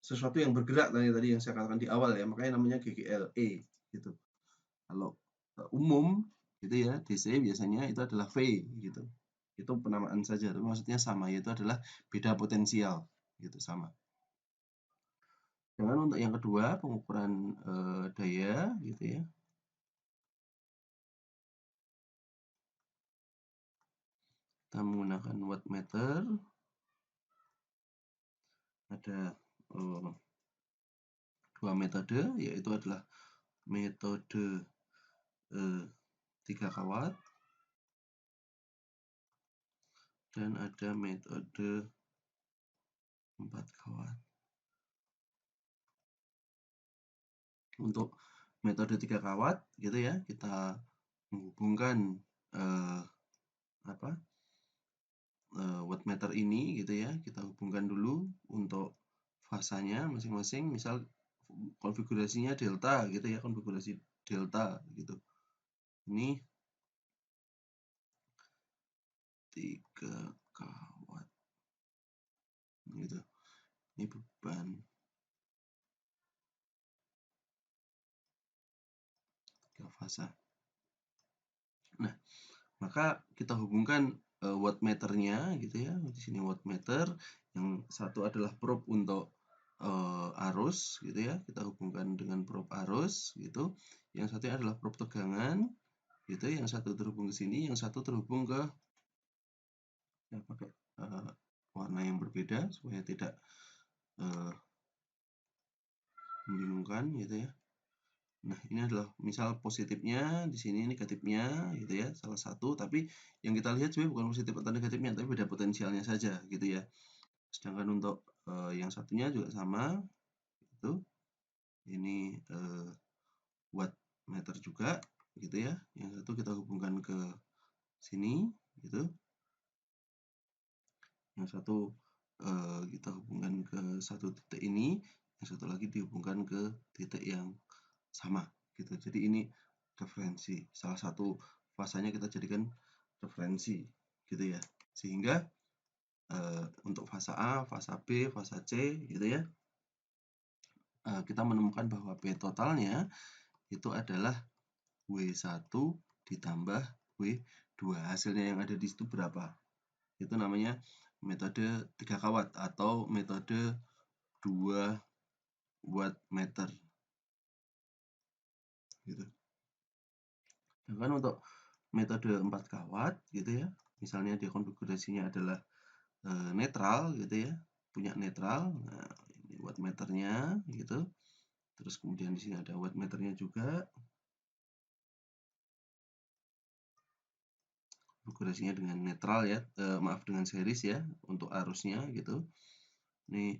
sesuatu yang bergerak tadi yang saya katakan di awal ya, makanya namanya GGLE gitu. Kalau umum gitu ya, DC biasanya itu adalah V gitu. Itu penamaan saja, tapi maksudnya sama, yaitu adalah beda potensial gitu, sama. Dengan untuk yang kedua, pengukuran daya gitu ya. Kita menggunakan wattmeter. Ada dua metode, yaitu adalah metode 3 kawat dan ada metode 4 kawat. Untuk metode 3 kawat gitu ya, kita menghubungkan wattmeter ini gitu ya, kita hubungkan dulu untuk fasanya masing-masing, misal konfigurasinya delta gitu ya, konfigurasi delta gitu. Ini 3 kawat gitu. Ini beban 3 fasa. Nah, maka kita hubungkan wattmeternya gitu ya. Di sini wattmeter, yang satu adalah probe untuk arus gitu ya. Kita hubungkan dengan probe arus gitu. Yang satunya adalah probe tegangan gitu, yang satu terhubung ke sini, yang satu terhubung ke, saya pakai warna yang berbeda supaya tidak membingungkan gitu ya. Nah, ini adalah misal positifnya, di sini negatifnya gitu ya, salah satu, tapi yang kita lihat sebenarnya bukan positif atau negatifnya, tapi beda potensialnya saja gitu ya. Sedangkan untuk yang satunya juga sama, itu ini wattmeter juga gitu ya. Yang satu kita hubungkan ke sini gitu. Yang satu kita hubungkan ke satu titik ini, yang satu lagi dihubungkan ke titik yang sama gitu. Jadi ini referensi, salah satu fasanya kita jadikan referensi gitu ya. Sehingga untuk fasa A, fasa B, fasa C gitu ya, kita menemukan bahwa P totalnya itu adalah W1 ditambah W2. Hasilnya yang ada di situ berapa? Itu namanya metode 3 kawat atau metode 2 wattmeter gitu. Sedangkan untuk metode 4 kawat gitu ya, misalnya dia konfigurasinya adalah netral gitu ya, punya netral. Nah, ini wattmeternya gitu. Terus kemudian di sini ada wattmeternya juga. Konfigurasinya dengan netral ya, maaf dengan series ya untuk arusnya gitu. Ini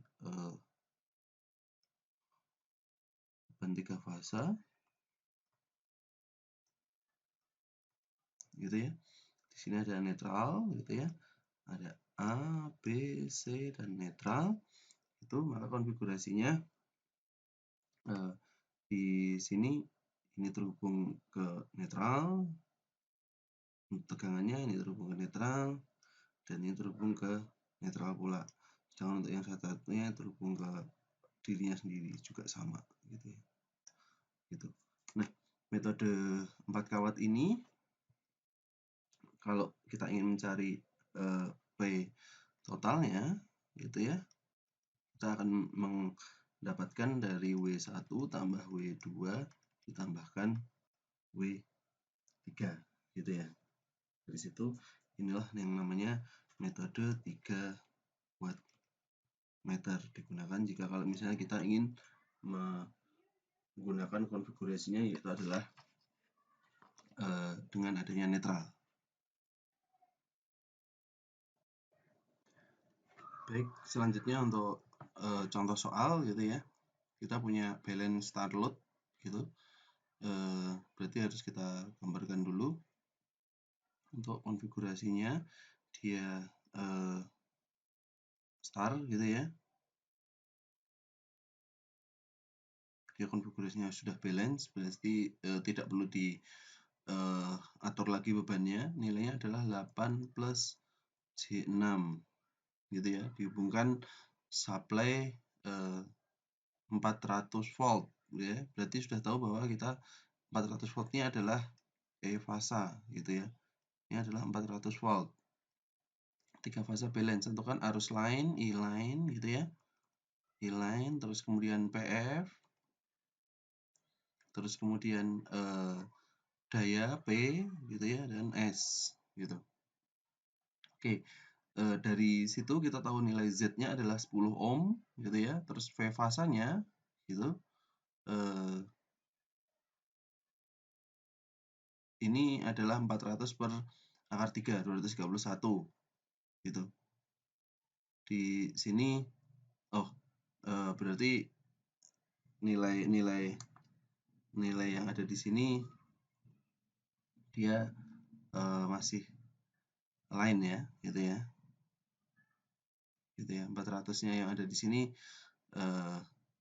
ban 3 fasa gitu ya. Di sini ada netral gitu ya. Ada A, B, C dan netral. Itu maka konfigurasinya di sini ini terhubung ke netral, tegangannya ini terhubung ke netral, dan ini terhubung ke netral pula. Sedangkan untuk yang satunya terhubung ke dirinya sendiri juga sama gitu ya. Gitu. Nah, metode 4 kawat ini kalau kita ingin mencari P totalnya gitu ya, kita akan mendapatkan dari W1 tambah W2 ditambahkan W3 gitu ya. Dari situ inilah yang namanya metode 3 wattmeter digunakan jika kalau misalnya kita ingin menggunakan konfigurasinya yaitu adalah dengan adanya netral. Baik, selanjutnya untuk contoh soal gitu ya. Kita punya balance start load gitu. Berarti harus kita gambarkan dulu untuk konfigurasinya. Dia start gitu ya. Dia konfigurasinya sudah balance, berarti tidak perlu diatur lagi bebannya. Nilainya adalah 8 plus J6 gitu ya. Dihubungkan supply 400 volt ya. Berarti sudah tahu bahwa kita 400 voltnya adalah E fasa gitu ya. Ini adalah 400 volt. 3 fasa balance, tentukan arus line, I line gitu ya. I line, terus kemudian PF, terus kemudian daya P gitu ya, dan S gitu. Oke, dari situ kita tahu nilai Z-nya adalah 10 ohm gitu ya. Terus V fasanya gitu. Ini adalah 400 per akar 3, 231 gitu. Di sini berarti nilai yang ada di sini dia masih line ya, gitu ya. Gitu ya. 400-nya yang ada di sini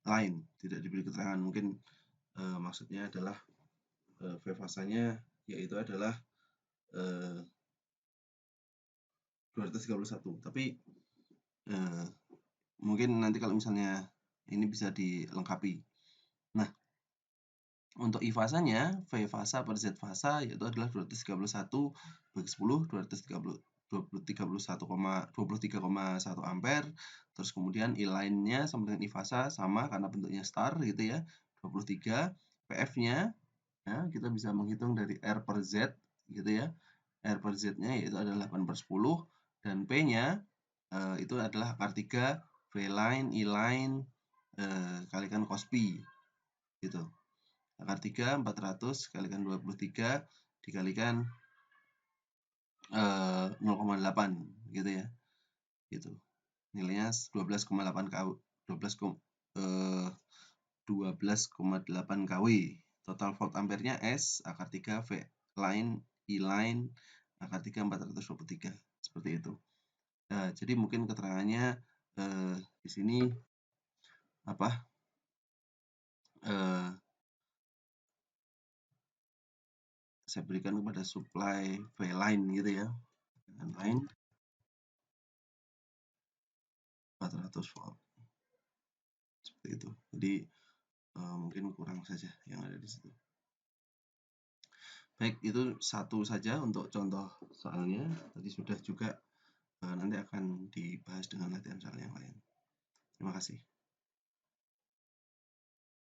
line, tidak diberi keterangan. Mungkin maksudnya adalah V fasanya yaitu adalah 231. Tapi mungkin nanti kalau misalnya ini bisa dilengkapi. Nah, untuk I fasanya, V fasa per Z fasa yaitu adalah 231 bagi 10, 23,1 ampere. Terus kemudian I line-nya sama dengan I fasa sama karena bentuknya star gitu ya, 23. PF-nya ya, kita bisa menghitung dari R per Z, gitu ya. R per Z-nya yaitu adalah 8/10, dan P-nya itu adalah akar 3, V line, I line, kalikan cos pi, gitu. Akar 3, 400 kalikan 23, dikalikan 0,8, gitu ya. Gitu. Nilainya 12,8 kW, 12,8 kW. Total volt ampere-nya S, akar 3, V line, I line, akar 3, 423. Seperti itu. Nah, jadi mungkin keterangannya di sini apa? Saya berikan kepada supply V line gitu ya. Dengan line 400 volt. Seperti itu. Jadi mungkin kurang saja yang ada di situ. Baik, itu satu saja untuk contoh soalnya. Tadi sudah juga nanti akan dibahas dengan latihan soal yang lain. Terima kasih.